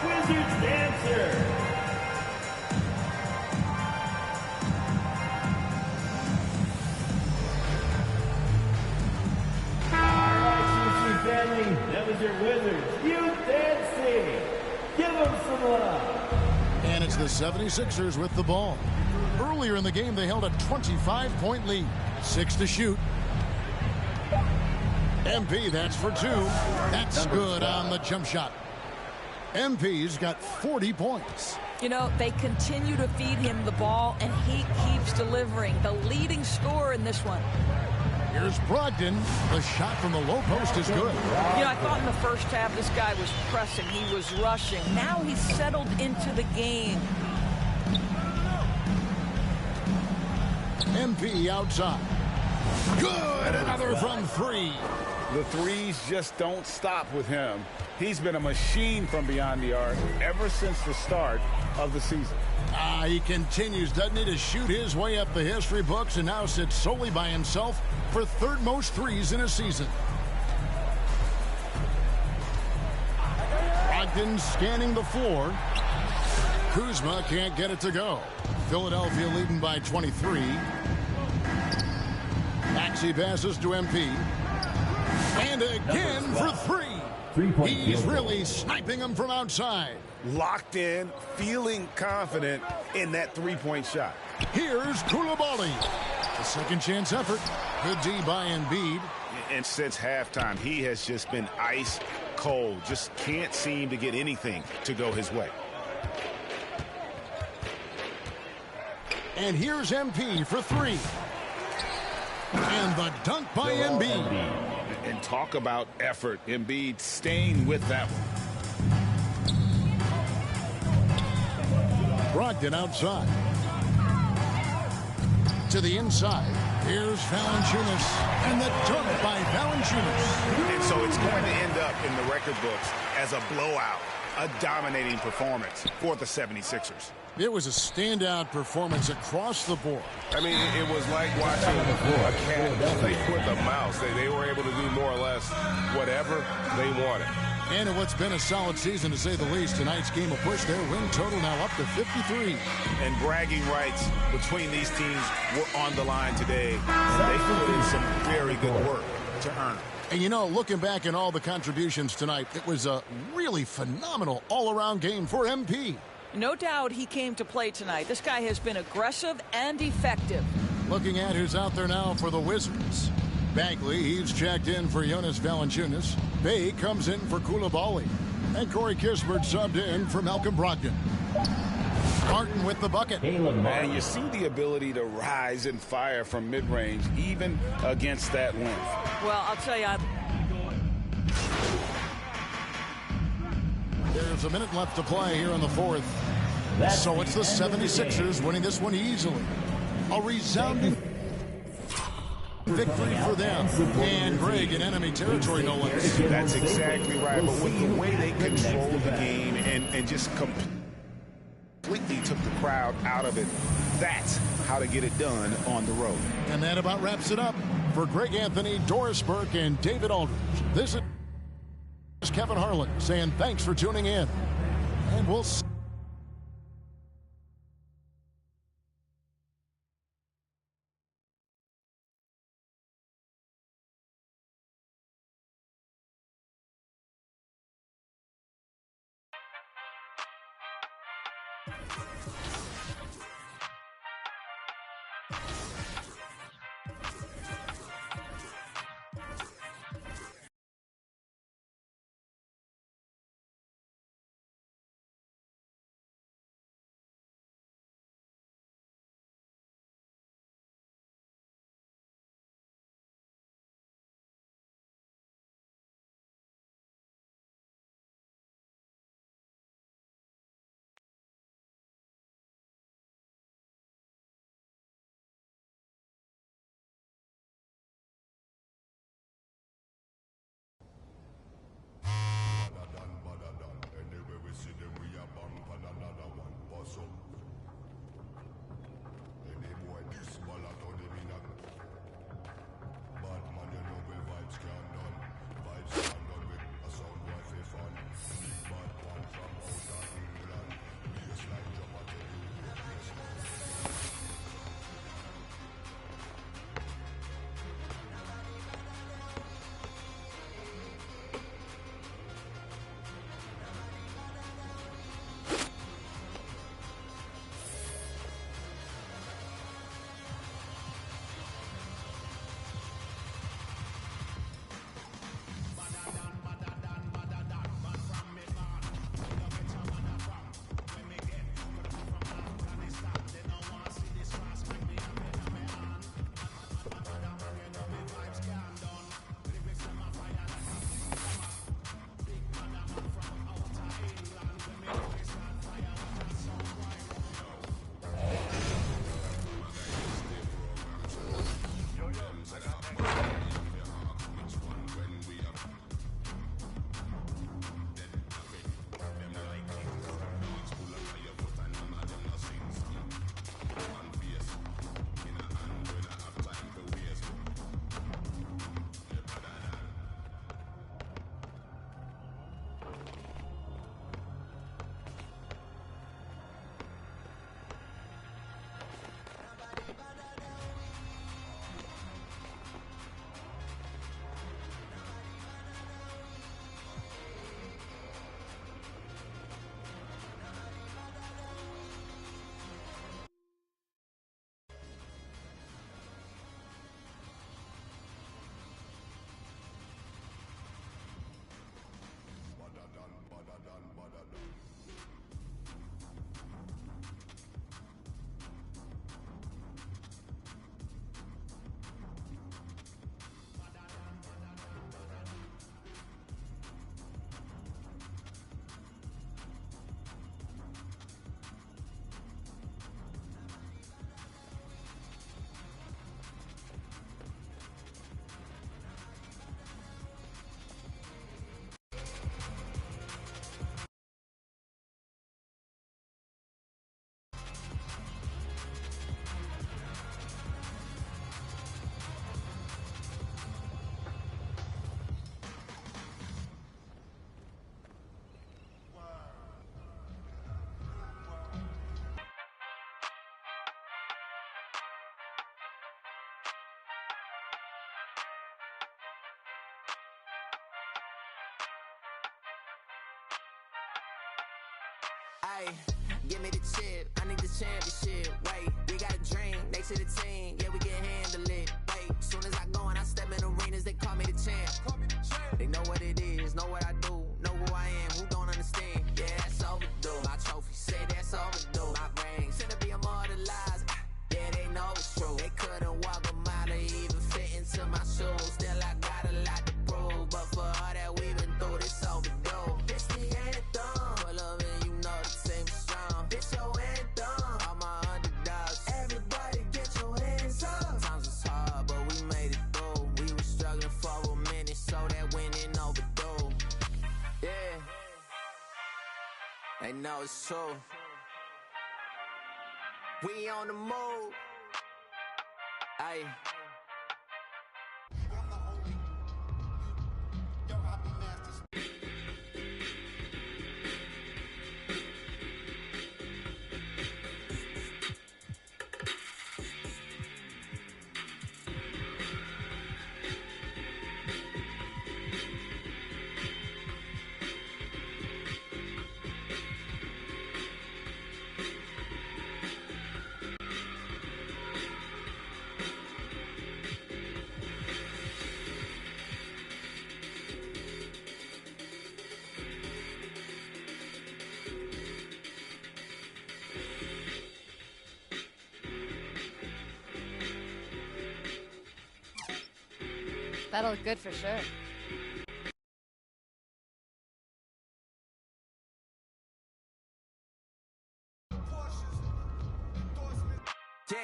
Wizards dancer. All right, CC family, that was your Wizards. You dancing. Give them some love. And it's the 76ers with the ball. Earlier in the game, they held a 25-point lead. 6 to shoot. MP, that's for 2. That's good on the jump shot. MP's got 40 points. You know, they continue to feed him the ball, and he keeps delivering. The leading scorer in this one. Here's Brogdon. The shot from the low post is good. You know, I thought in the first half this guy was pressing. He was rushing. Now he's settled into the game. MP outside. Good. Another from 3. The threes just don't stop with him. He's been a machine from beyond the arc ever since the start of the season. He continues, doesn't he, to shoot his way up the history books and now sits solely by himself for third most threes in a season. Brogdon scanning the floor. Kuzma can't get it to go. Philadelphia leading by 23. Maxey passes to MP. And again for 3. He's really sniping them from outside. Locked in, feeling confident in that three-point shot. Here's Koulibaly. A second chance effort. Good D by Embiid. And since halftime, he has just been ice cold. Just can't seem to get anything to go his way. And here's MP for 3. And the dunk by Embiid. And talk about effort. Embiid staying with that one. Brogdon outside. To the inside. Here's Valanciunas. And the dunk by Valanciunas. And so it's going to end up in the record books as a blowout, a dominating performance for the 76ers. It was a standout performance across the board. I mean, it was like watching a cat play with a mouse. They were able to do more or less whatever they wanted. And in what's been a solid season, to say the least, tonight's game will push their win total now up to 53. And bragging rights between these teams were on the line today. And they put in some very good work to earn it. And you know, looking back at all the contributions tonight, it was a really phenomenal all-around game for MP. No doubt he came to play tonight. This guy has been aggressive and effective. Looking at who's out there now for the Wizards. Bagley, he's checked in for Jonas Valanciunas. Bay comes in for Koulibaly. And Corey Kispert subbed in for Malcolm Brogdon. Martin with the bucket. And you see the ability to rise and fire from mid-range, even against that length. Well, I'll tell you, There's a minute left to play here in the fourth. So it's the 76ers winning this one easily. A resounding victory for them. And Greg in enemy territory, no less. That's exactly right. But with the way they controlled the game and just completely took the crowd out of it, that's how to get it done on the road. And that about wraps it up. For Greg Anthony, Doris Burke, and David Aldridge, this is Kevin Harlan saying thanks for tuning in. And we'll see. Ay, give me the chip, I need the championship. Wait, we got a dream, next to the team, yeah, we can handle it. Wait, soon as I go and I step in arenas, they call me the champ. They know what it is, know what I do, know who I am, who don't understand. Yeah, that's overdue. My trophy say that's overdue. My brain said to be immortalized. Yeah, they know it's true. They couldn't walk a mile or even fit into my shoes. Still, I got a lot to prove, but for all that we've been through, this overdue. It's the anthem. Pull up and you know the team is strong. It's your anthem. All my underdogs. Everybody get your hands up. Sometimes it's hard, but we made it through. We were struggling for a minute, so that winning overdue. Yeah. They know it's true. We on the move. Aye. That'll look good for sure. Yeah.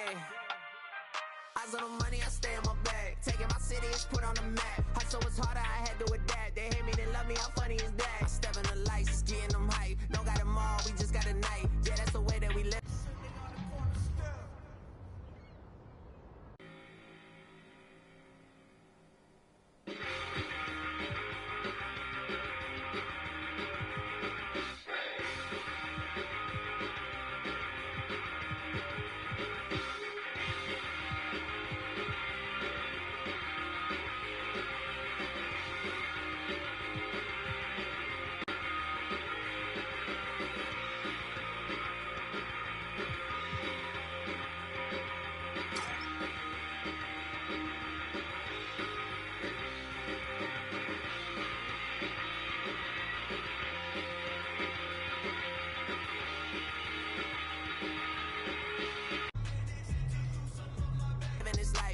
Eyes on the money, I stay in my bag. Taking my city is put on the map. Hustle was harder, I had to adapt. They hate me, they love me, how funny is that? I step in the lights, just getting them hype. No got them all, we just got a night. Yeah, that's the way that we live.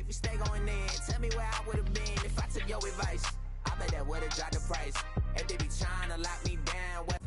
We stay going in. Tell me where I would have been if I took your advice. I bet that would have dropped the price. If they be trying to lock me down, well,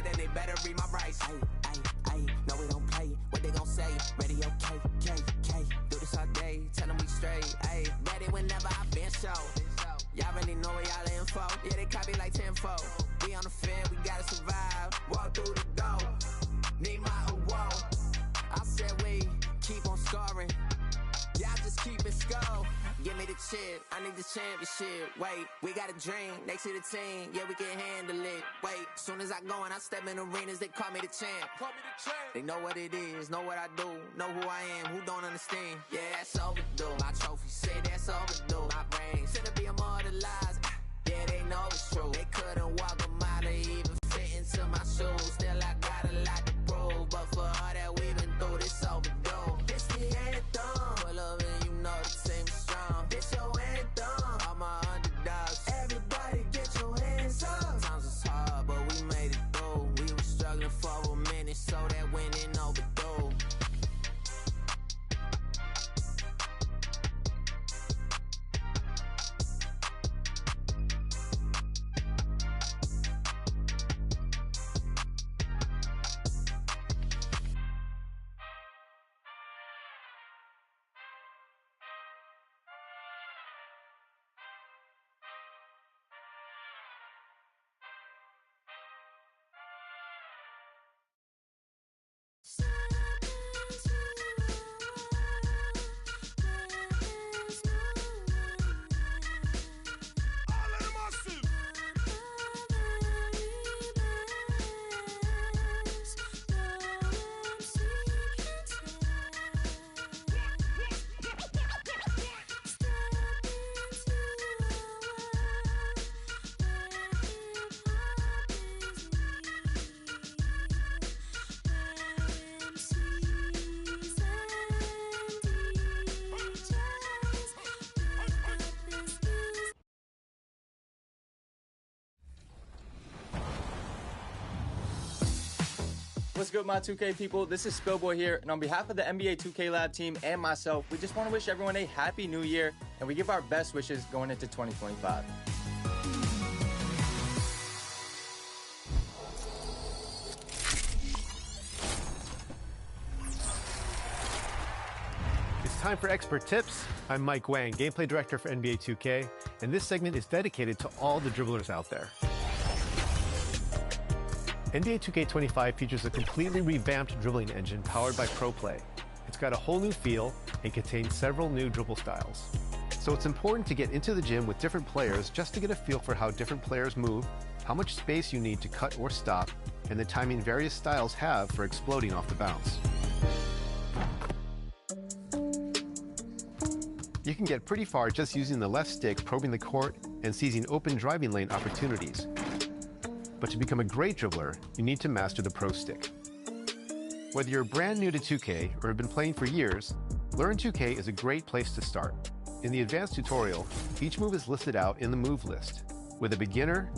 then they better read my rights. Ayy, no we don't play. What they gon' say? Radio K. Do this all day, tell them we straight. Ayy, ready whenever I been show. Y'all really know where y'all info. Yeah, they copy like tenfold. We on the field, we gotta survive. Walk through the door, need my award. I said we keep on scoring. Y'all just keep it score. Give me the chip, I need the championship. Wait, we got a dream, next to the team, yeah, we can handle it. Wait, soon as I go and I step in arenas, they call me the champ. They know what it is, know what I do, know who I am, who don't understand. Yeah, that's overdue. My trophy say that's overdue. My brain said to be immortalized. Yeah, they know it's true. They couldn't walk a mile or even fit into my shoes. Still, I got a lot to prove, but for all that we've been through, this overdue. It's the anthem. Pull up and you know the team is strong. It's your anthem. All my underdogs. Everybody get your hands up. Sometimes it's hard, but we made it through. We were struggling for a minute, so that winning overdue. What's good, my 2K people? This is Spillboy here, and on behalf of the NBA 2K Lab team and myself, we just want to wish everyone a happy new year, and we give our best wishes going into 2025. It's time for Expert Tips. I'm Mike Wang, Gameplay Director for NBA 2K, and this segment is dedicated to all the dribblers out there. NBA 2K25 features a completely revamped dribbling engine powered by ProPlay. It's got a whole new feel and contains several new dribble styles. So it's important to get into the gym with different players just to get a feel for how different players move, how much space you need to cut or stop, and the timing various styles have for exploding off the bounce. You can get pretty far just using the left stick probing the court and seizing open driving lane opportunities. But to become a great dribbler, you need to master the Pro Stick. Whether you're brand new to 2K or have been playing for years, Learn 2K is a great place to start. In the advanced tutorial, each move is listed out in the move list, with a beginner,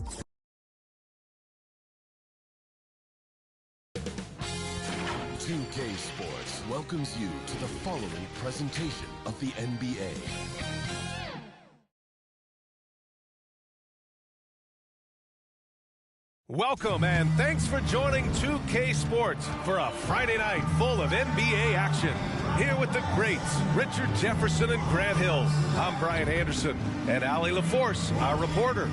2K Sports welcomes you to the following presentation of the NBA. Welcome and thanks for joining 2K Sports for a Friday night full of NBA action. Here with the greats, Richard Jefferson and Grant Hill. I'm Brian Anderson and Allie LaForce, our reporter.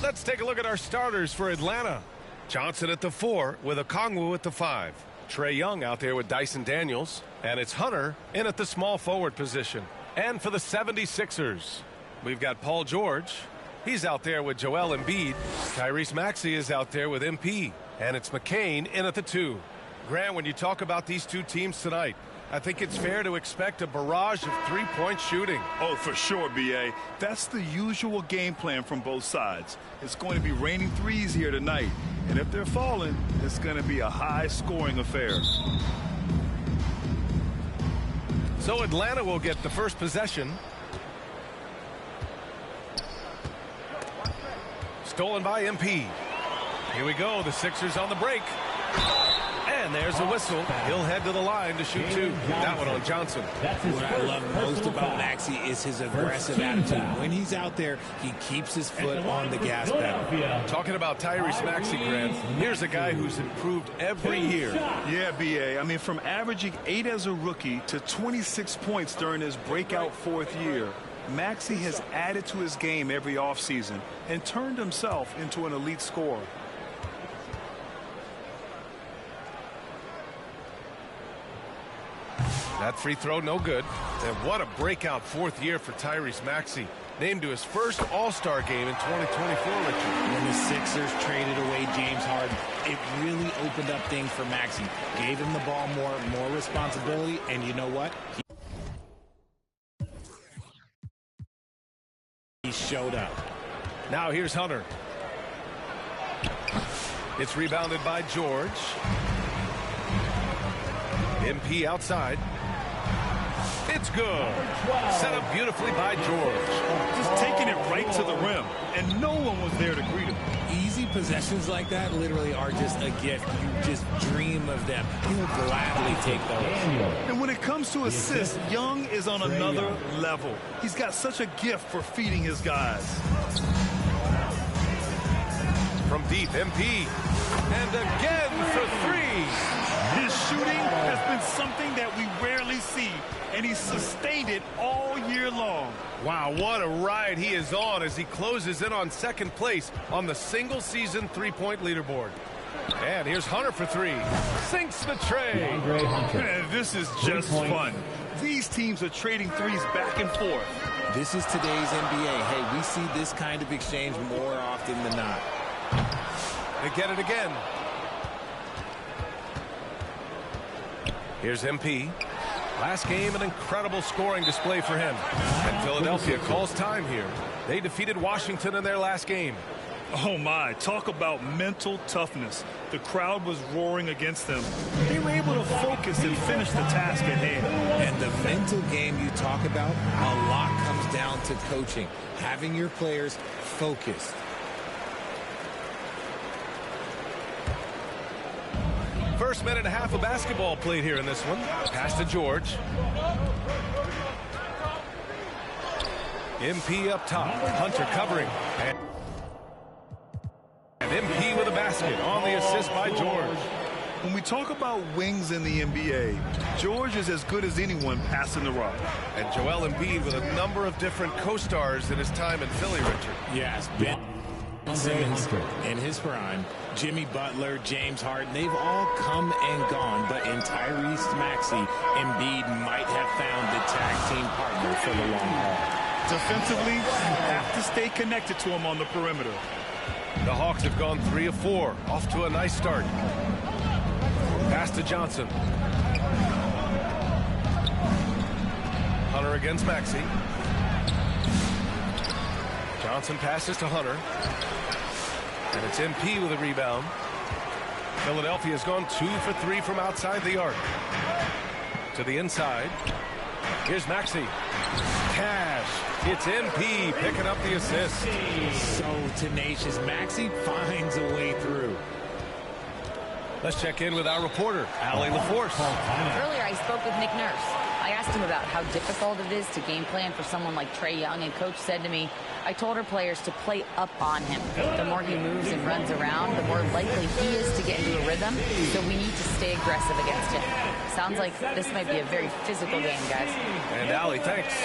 Let's take a look at our starters for Atlanta. Johnson at the 4 with Okongwu at the 5. Trae Young out there with Dyson Daniels. And it's Hunter in at the small forward position. And for the 76ers, we've got Paul George. He's out there with Joel Embiid. Tyrese Maxey is out there with MP. And it's McCain in at the 2. Grant, when you talk about these two teams tonight, I think it's fair to expect a barrage of three-point shooting. Oh, for sure, B.A. That's the usual game plan from both sides. It's going to be raining threes here tonight. And if they're falling, it's going to be a high-scoring affair. So Atlanta will get the first possession. Stolen by MP. Here we go. The Sixers on the break. And there's a whistle. He'll head to the line to shoot 2. That one on Johnson. What I love most about Maxey is his aggressive attitude. When he's out there, he keeps his foot on the gas pedal. Talking about Tyrese Maxey, Grant, here's a guy who's improved every year. Yeah, B.A. I mean, from averaging 8 as a rookie to 26 points during his breakout 4th year, Maxey has added to his game every offseason and turned himself into an elite scorer. That free throw, no good. And what a breakout 4th year for Tyrese Maxey. Named to his first All-Star game in 2024, Richard. When the Sixers traded away James Harden, it really opened up things for Maxey. Gave him the ball more responsibility, and you know what? He showed up. Now here's Hunter. It's rebounded by George. MP outside. It's good. Set up beautifully by George. Just taking it right to the rim, and no one was there to greet him. Easy possessions like that literally are just a gift. You just dream of them. He'll gladly take those. And when it comes to assists, Young is on another level. He's got such a gift for feeding his guys. From deep, MP. And again for 3. His shooting has been something that we rarely see, and he's sustained it all year long. Wow, what a ride he is on as he closes in on 2nd place on the single-season three-point leaderboard. And here's Hunter for 3. Sinks the tray. Man, this is just fun. These teams are trading threes back and forth. This is today's NBA. Hey, we see this kind of exchange more often than not. They get it again. Here's MP. Last game, an incredible scoring display for him. And Philadelphia calls time here. They defeated Washington in their last game. Oh my, talk about mental toughness. The crowd was roaring against them. They were able to focus and finish the task at hand. And the mental game you talk about, a lot comes down to coaching. Having your players focused. First minute and a half of basketball played here in this one. Pass to George. MP up top. Hunter covering. And MP with a basket on the assist by George. When we talk about wings in the NBA, George is as good as anyone passing the rock. And Joel Embiid with a number of different co-stars in his time in Philly, Richard. Yes, Ben Simmons in his prime, Jimmy Butler, James Harden, they've all come and gone, but in Tyrese Maxey, Embiid might have found the tag team partner for the long haul. Defensively, you have to stay connected to him on the perimeter. The Hawks have gone 3 of 4, off to a nice start. Pass to Johnson. Hunter against Maxey. Johnson passes to Hunter. And it's MP with a rebound. Philadelphia's gone 2 for 3 from outside the arc. To the inside. Here's Maxey. Cash. It's MP picking up the assist. So tenacious. Maxey finds a way through. Let's check in with our reporter, Allie LaForce. Earlier, I spoke with Nick Nurse. I asked him about how difficult it is to game plan for someone like Trae Young, and Coach said to me, I told our players to play up on him. The more he moves and runs around, the more likely he is to get into a rhythm, so we need to stay aggressive against him. Sounds like this might be a very physical game, guys. And Allie, thanks.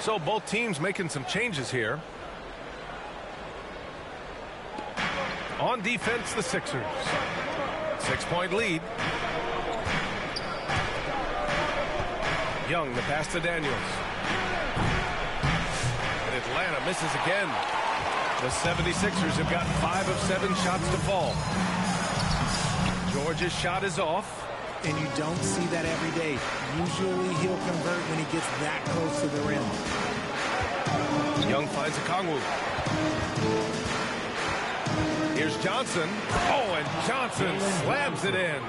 So both teams making some changes here. On defense, the Sixers. 6-point lead. Young, the pass to Daniels. And Atlanta misses again. The 76ers have got 5 of 7 shots to fall. George's shot is off. And you don't see that every day. Usually he'll convert when he gets that close to the rim. Young finds Okongwu. Here's Johnson. Oh, and Johnson slams it in.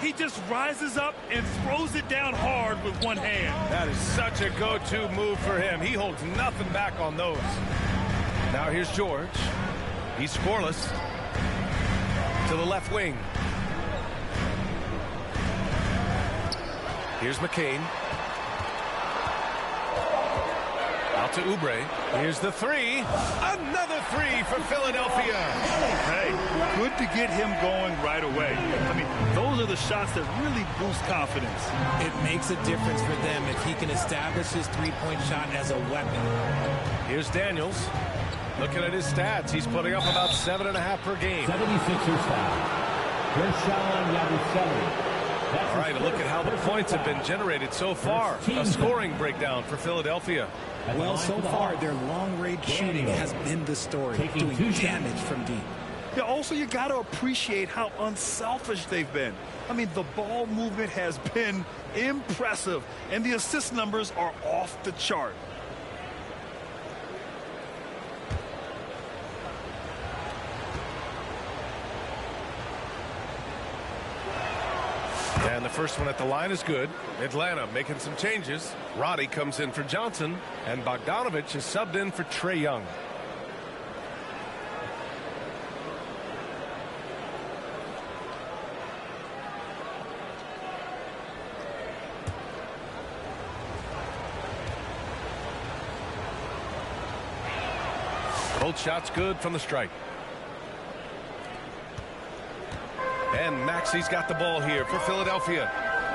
He just rises up and throws it down hard with one hand. That is such a go-to move for him. He holds nothing back on those. Now here's George. He's scoreless. To the left wing. Here's McCain. Out to Oubre. Here's the 3. Another 3 for Philadelphia. Hey, good to get him going right away. I mean, those are the shots that really boost confidence. It makes a difference for them if he can establish his three-point shot as a weapon. Here's Daniels. Looking at his stats, he's putting up about 7.5 per game. 76ers foul. Guerschon Yabusele. All right, a look at how the points have been generated so far. A scoring breakdown for Philadelphia. Well, so far, their long-range shooting has been the story, doing damage from deep. Yeah, also, you got to appreciate how unselfish they've been. I mean, the ball movement has been impressive, and the assist numbers are off the chart. And the first one at the line is good. Atlanta making some changes. Roddy comes in for Johnson, and Bogdanovich is subbed in for Trae Young. Both shots good from the strike. And Maxey's got the ball here for Philadelphia.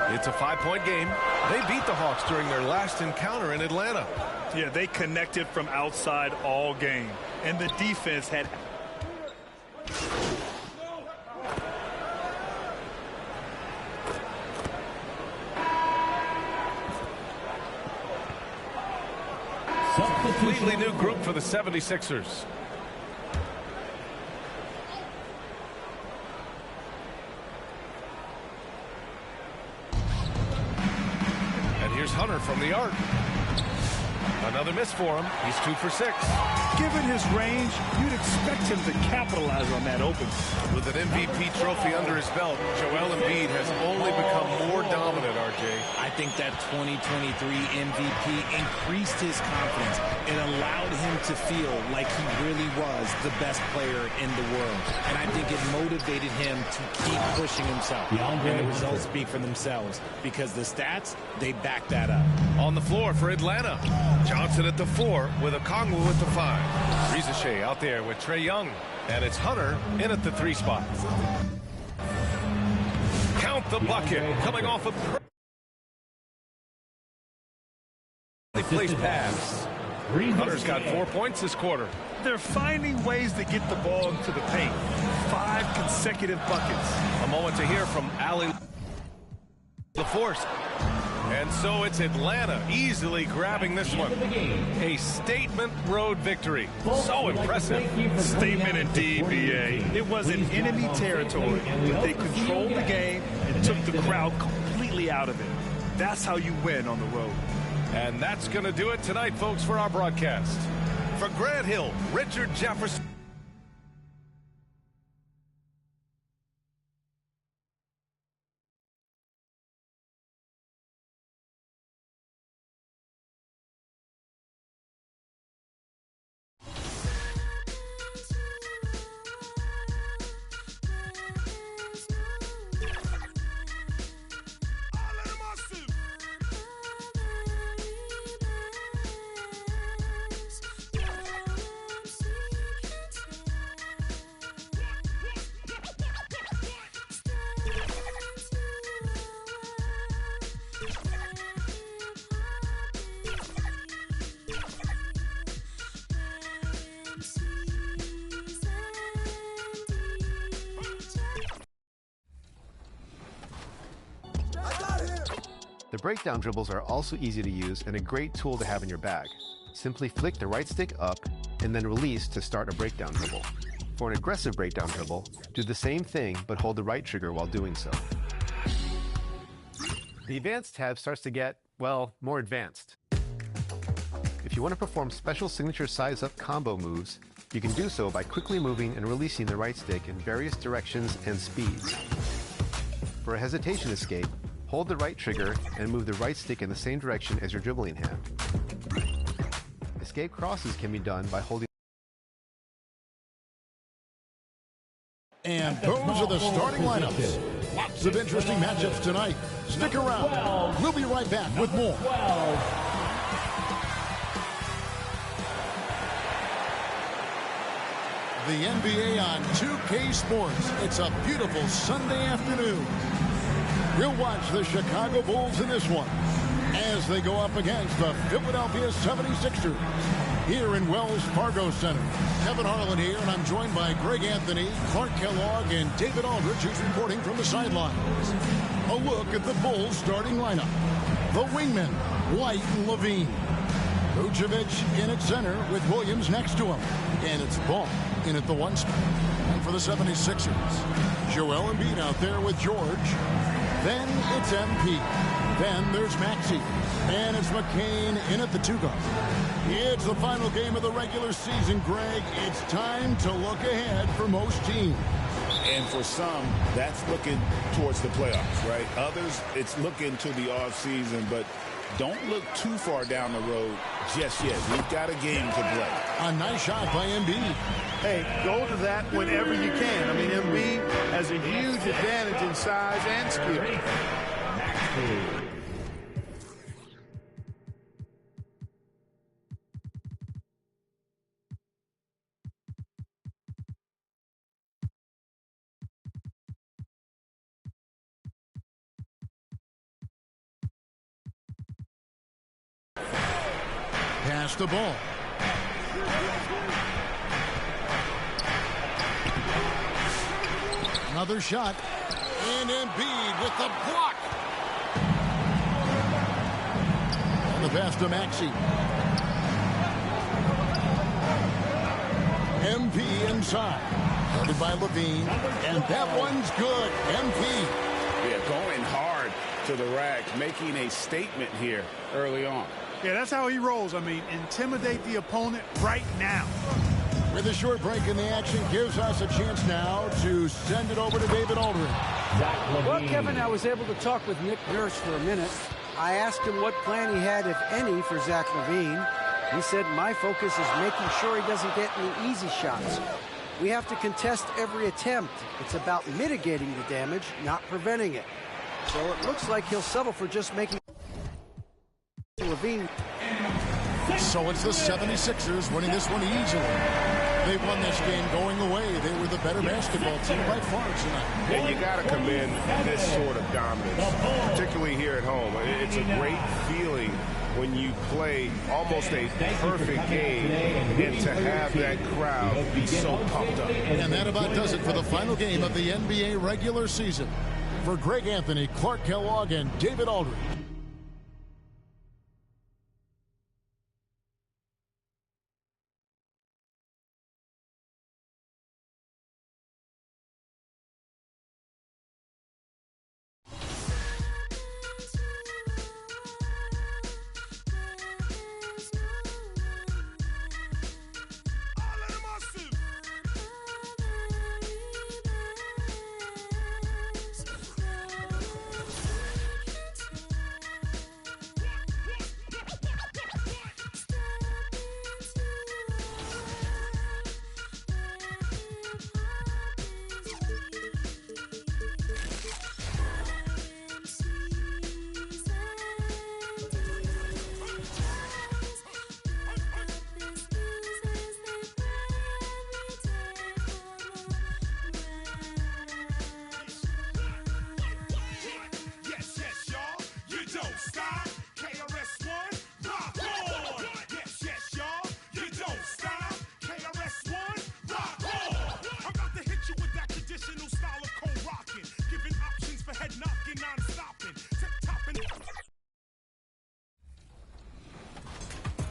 It's a 5-point game. They beat the Hawks during their last encounter in Atlanta. Yeah, they connected from outside all game. And the defense had... Completely new group for the 76ers. Here's Hunter from the arc. Another miss for him. He's 2 for 6. Given his range, you'd expect him to capitalize on that open. With an MVP trophy under his belt, Joel Embiid has only become more dominant, RJ. Jay? I think that 2023 MVP increased his confidence. It allowed him to feel like he really was the best player in the world. And I think it motivated him to keep pushing himself. And the results speak for themselves because the stats, they back that up. On the floor for Atlanta, Johnson at the 4 with Okongwu at the 5. Riza out there with Trae Young. And it's Hunter in at the 3 spot. Count the bucket coming off of placed pass. Hunter's got 4 points this quarter. They're finding ways to get the ball into the paint. 5 consecutive buckets. A moment to hear from Ali LaForce. And so it's Atlanta easily grabbing this one. A statement road victory. So impressive. Statement indeed, BA. It was in enemy territory, but they controlled the game and took the crowd completely out of it. That's how you win on the road. And that's going to do it tonight, folks, for our broadcast. For Grant Hill, Richard Jefferson. The breakdown dribbles are also easy to use and a great tool to have in your bag. Simply flick the right stick up and then release to start a breakdown dribble. For an aggressive breakdown dribble, do the same thing but hold the right trigger while doing so. The Advanced tab starts to get, well, more advanced. If you want to perform special signature size-up combo moves, you can do so by quickly moving and releasing the right stick in various directions and speeds. For a hesitation escape, hold the right trigger and move the right stick in the same direction as your dribbling hand. Escape crosses can be done by holding. And those are the starting lineups. Lots of interesting matchups tonight. Stick around. We'll be right back with more. The NBA on 2K Sports. It's a beautiful Sunday afternoon. We'll watch the Chicago Bulls in this one as they go up against the Philadelphia 76ers here in Wells Fargo Center. Kevin Harlan here, and I'm joined by Greg Anthony, Clark Kellogg, and David Aldridge, who's reporting from the sidelines. A look at the Bulls starting lineup. The wingmen, White and Levine. Vucevic in at center with Williams next to him. And it's Ball in at the 1 spot. And for the 76ers, Joel Embiid out there with George. Then it's MP. Then there's Maxey. And it's McCain in at the 2 guard. It's the final game of the regular season, Greg. It's time to look ahead for most teams. And for some, that's looking towards the playoffs, right? Others, it's looking to the offseason, but don't look too far down the road just yet. We've got a game to play. A nice shot by Embiid. Hey, go to that whenever you can. I mean, Embiid has a huge advantage in size and skill. Pass the ball. Another shot. And Embiid with the block. And the pass to Maxey. MP inside. Guarded by Levine. And that one's good. MP. Yeah, going hard to the rack, making a statement here early on. Yeah, that's how he rolls. I mean, intimidate the opponent right now. With a short break in the action, gives us a chance now to send it over to David Aldridge. Well, Kevin, I was able to talk with Nick Nurse for a minute. I asked him what plan he had, if any, for Zach LaVine. He said, my focus is making sure he doesn't get any easy shots. We have to contest every attempt. It's about mitigating the damage, not preventing it. So it looks like he'll settle for just making LaVine. So it's the 76ers winning this one easily. They won this game going away. They were the better basketball team by far tonight. And you got to commend this sort of dominance, particularly here at home. It's a great feeling when you play almost a perfect game and to have that crowd be so pumped up. And that about does it for the final game of the NBA regular season. For Greg Anthony, Clark Kellogg, and David Aldridge.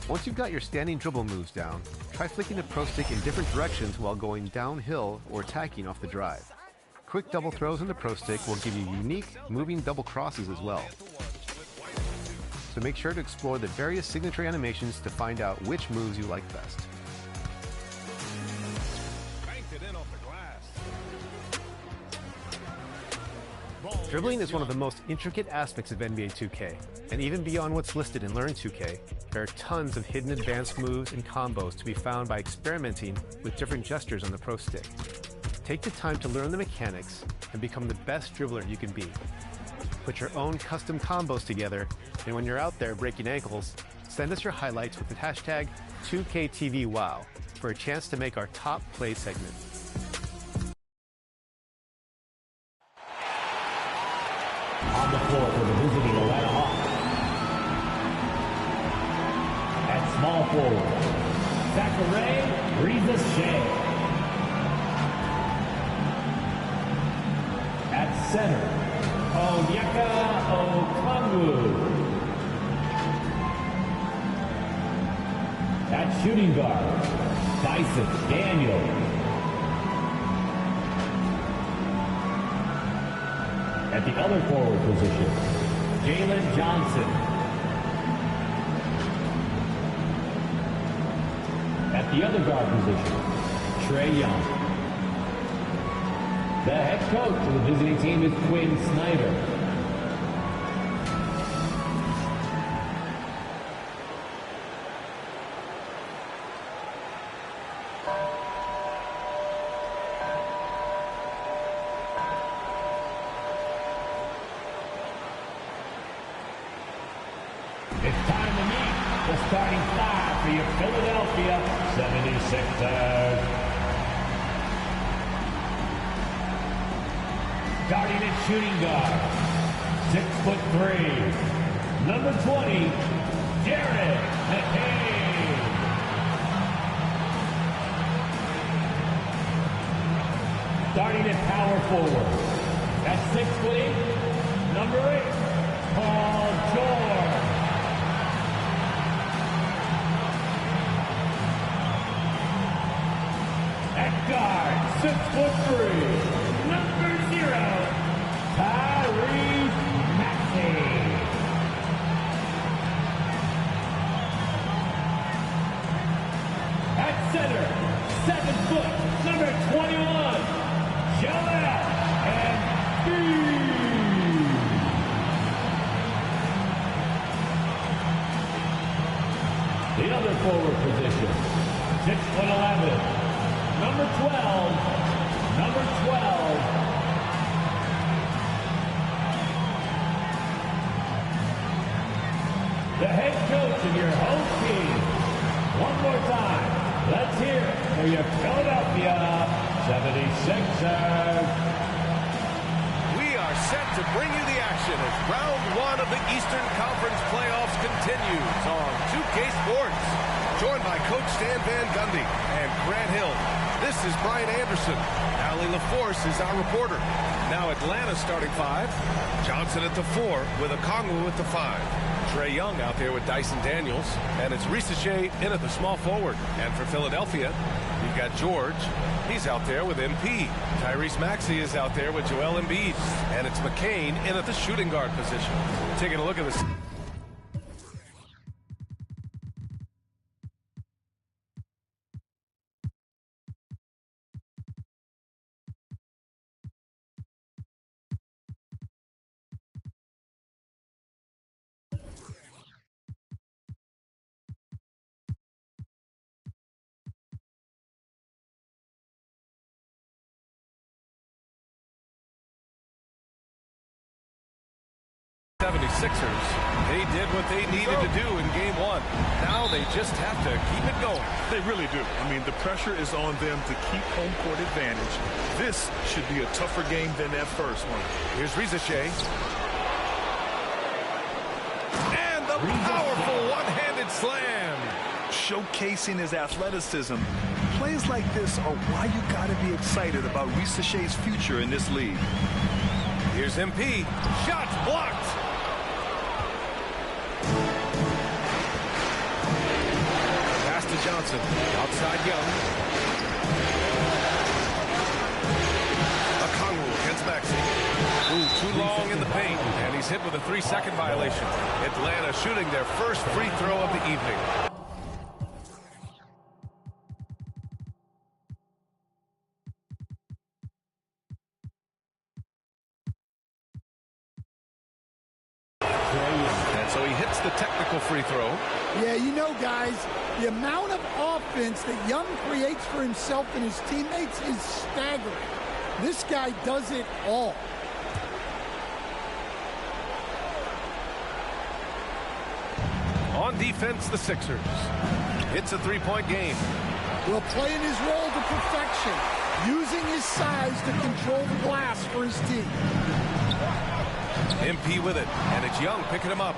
Once you've got your standing dribble moves down, try flicking the pro stick in different directions while going downhill or tacking off the drive. Quick double throws on the pro stick will give you unique moving double crosses as well. So make sure to explore the various signature animations to find out which moves you like best. Dribbling is one of the most intricate aspects of NBA 2K, and even beyond what's listed in Learn 2K, there are tons of hidden advanced moves and combos to be found by experimenting with different gestures on the pro stick. Take the time to learn the mechanics and become the best dribbler you can be. Put your own custom combos together, and when you're out there breaking ankles, send us your highlights with the hashtag 2KTVWow for a chance to make our top play segment. On the floor for the visiting Atlanta Hawks. At small forward, Zachary Reza-Shea. At center, Onyeka Okongwu. At shooting guard, Dyson Daniels. At the other forward position, Jalen Johnson. At the other guard position, Trae Young. The head coach of the visiting team is Quinn Snyder. It's time to meet the starting five for your Philadelphia 76ers. Starting at shooting guard, 6'3", number 20, Jared McCain. Starting at power forward, at 6'8", number 8, Paul George. At guard, 6'3", number 0, Tyrese Maxey. At center, 7 foot, number 21, Joel Embiid. other forward position. 6'11", number 12. The head coach of your home team. One more time. Let's hear it for your Philadelphia 76ers. We are set to bring you the action as round one of the Eastern Conference playoffs continues on 2K Sports. Joined by Coach Stan Van Gundy and Grant Hill. This is Brian Anderson. Allie LaForce is our reporter. Now Atlanta starting 5. Johnson at the 4 with Okongwu at the 5. Trae Young out there with Dyson Daniels. And it's Risacher in at the small forward. And for Philadelphia, you've got George. He's out there with MP. Tyrese Maxey is out there with Joel Embiid. And it's McCain in at the shooting guard position. Taking a look at this. They did what they needed to do in game one. Now they just have to keep it going. They really do. I mean, the pressure is on them to keep home court advantage. This should be a tougher game than that first one. Here's Risacher. And the powerful one-handed slam. Showcasing his athleticism. Plays like this are why you got to be excited about Risacher's future in this league. Here's MP. Shots blocked. Pass to Johnson. Outside Young. Okongwu against Maxey. Too long in the paint. And he's hit with a 3-second violation. Atlanta shooting their first free throw of the evening. So he hits the technical free throw. Yeah, you know, guys, the amount of offense that Young creates for himself and his teammates is staggering. This guy does it all. On defense, the Sixers. It's a 3-point game. Well, playing his role to perfection, using his size to control the glass for his team. MP with it, and it's Young picking him up.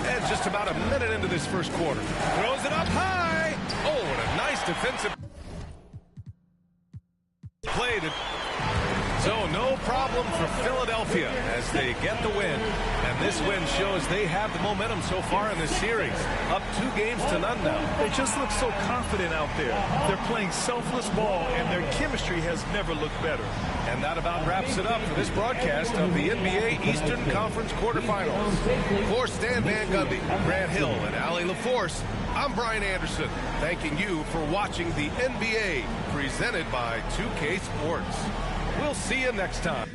And just about a minute into this first quarter. Throws it up high. Oh, what a nice defensive play. So no problem for Philadelphia as they get the win. And this win shows they have the momentum so far in this series. Up 2 games to none now. They just look so confident out there. They're playing selfless ball, and their chemistry has never looked better. And that about wraps it up for this broadcast of the NBA Eastern Conference quarterfinals. For Stan Van Gundy, Grant Hill, and Allie LaForce, I'm Brian Anderson, thanking you for watching the NBA presented by 2K Sports. We'll see you next time.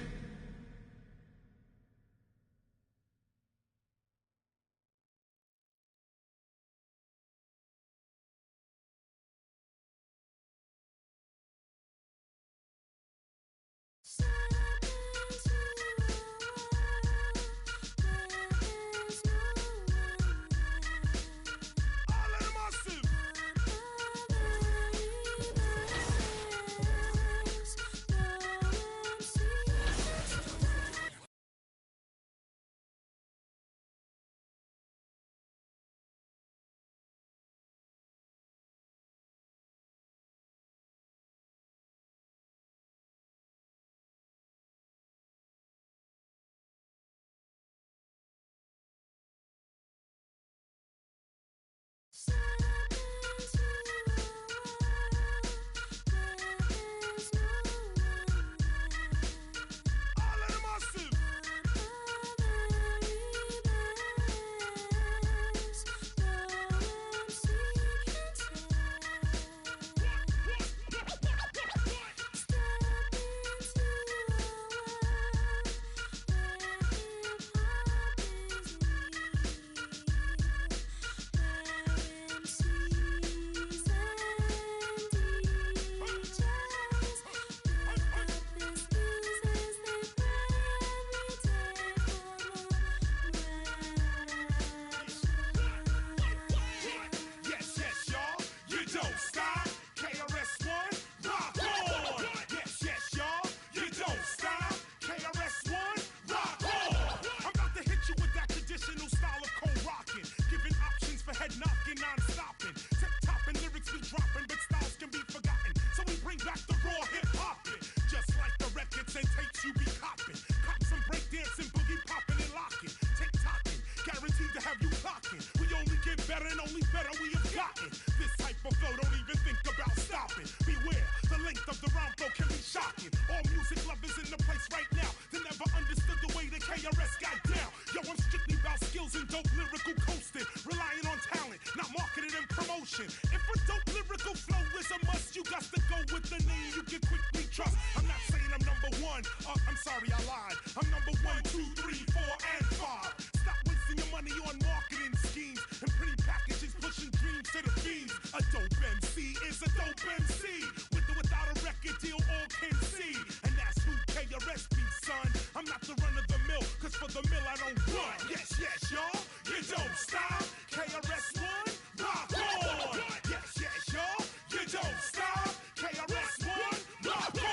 records and tapes you be copping. Cop some breakdancing, boogie popping and locking. Tick-tocking, guaranteed to have you clocking. We only get better and only better we have gotten. This type of flow, don't even think about stopping. Beware, the length of the rhyme flow can be shocking. All music lovers in the place right now that never understood the way the KRS got down. Yo, I'm strictly about skills and dope lyrical coasting. Relying on talent, not marketing and promotion. If a dope lyrical flow is a must, you got to go with the name you can quickly trust. I'm not saying I'm number one. I'm sorry, I lied. I'm number 1, 2, 3, 4, and 5. Stop wasting your money on marketing schemes and pretty packages pushing dreams to the fiends. A dope MC is a dope MC. With or without a record deal, all can see. And that's who KRS be, son. I'm not the run of the mill, cause for the mill I don't run. Yes, yes, y'all, you don't stop. KRS-One, rock on. Yes, yes, y'all, you don't stop. KRS-One, rock on.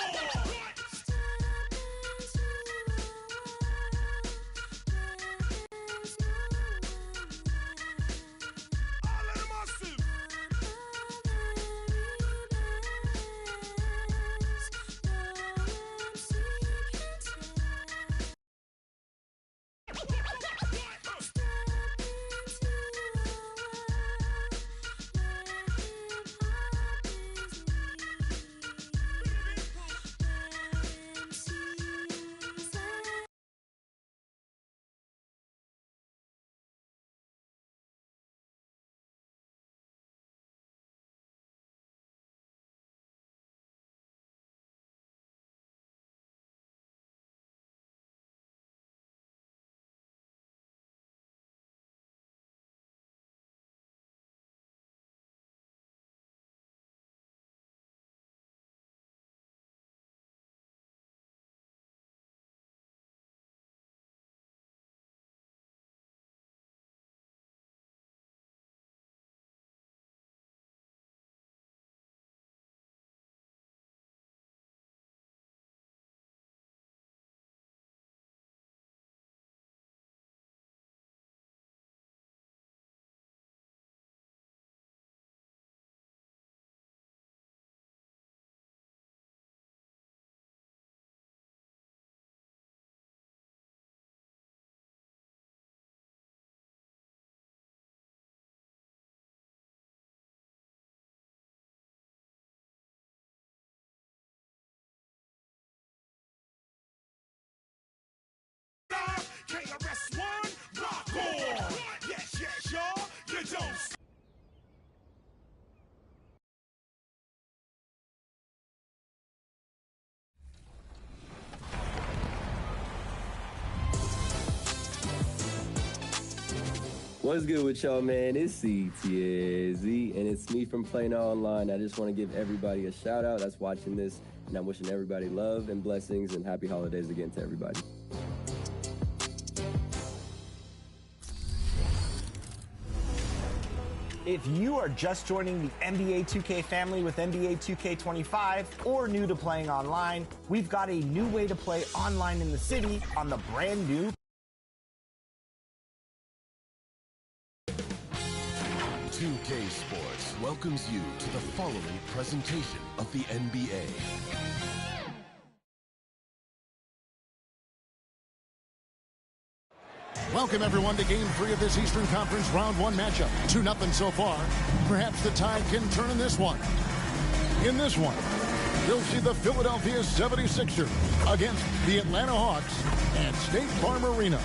All of them awesome. KRS-One, rock on. Yes, yes, y'all, you don't stop. What's good with y'all, man? It's CTZ, and it's me from Play Now Online. I just want to give everybody a shout out that's watching this, and I'm wishing everybody love and blessings and happy holidays again to everybody. If you are just joining the NBA 2K family with NBA 2K25 or new to playing online, we've got a new way to play online in the city on the brand new 2K Sports welcomes you to the following presentation of the NBA. Welcome, everyone, to Game 3 of this Eastern Conference Round 1 matchup. 2-0 so far. Perhaps the tide can turn in this one. In this one, you'll see the Philadelphia 76ers against the Atlanta Hawks at State Farm Arena.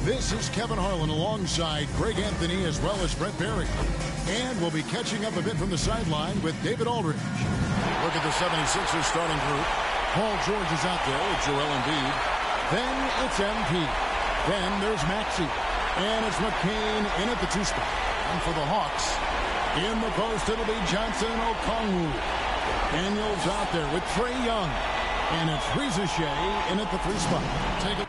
This is Kevin Harlan alongside Greg Anthony as well as Brett Berry. And we'll be catching up a bit from the sideline with David Aldridge. Look at the 76ers starting group. Paul George is out there with Joel Embiid. Then it's MP. Then there's Maxey. And it's McCain in at the 2 spot. And for the Hawks, in the post, it'll be Johnson Okongwu. Daniels out there with Trae Young. And it's Riza Shea in at the 3 spot. Take a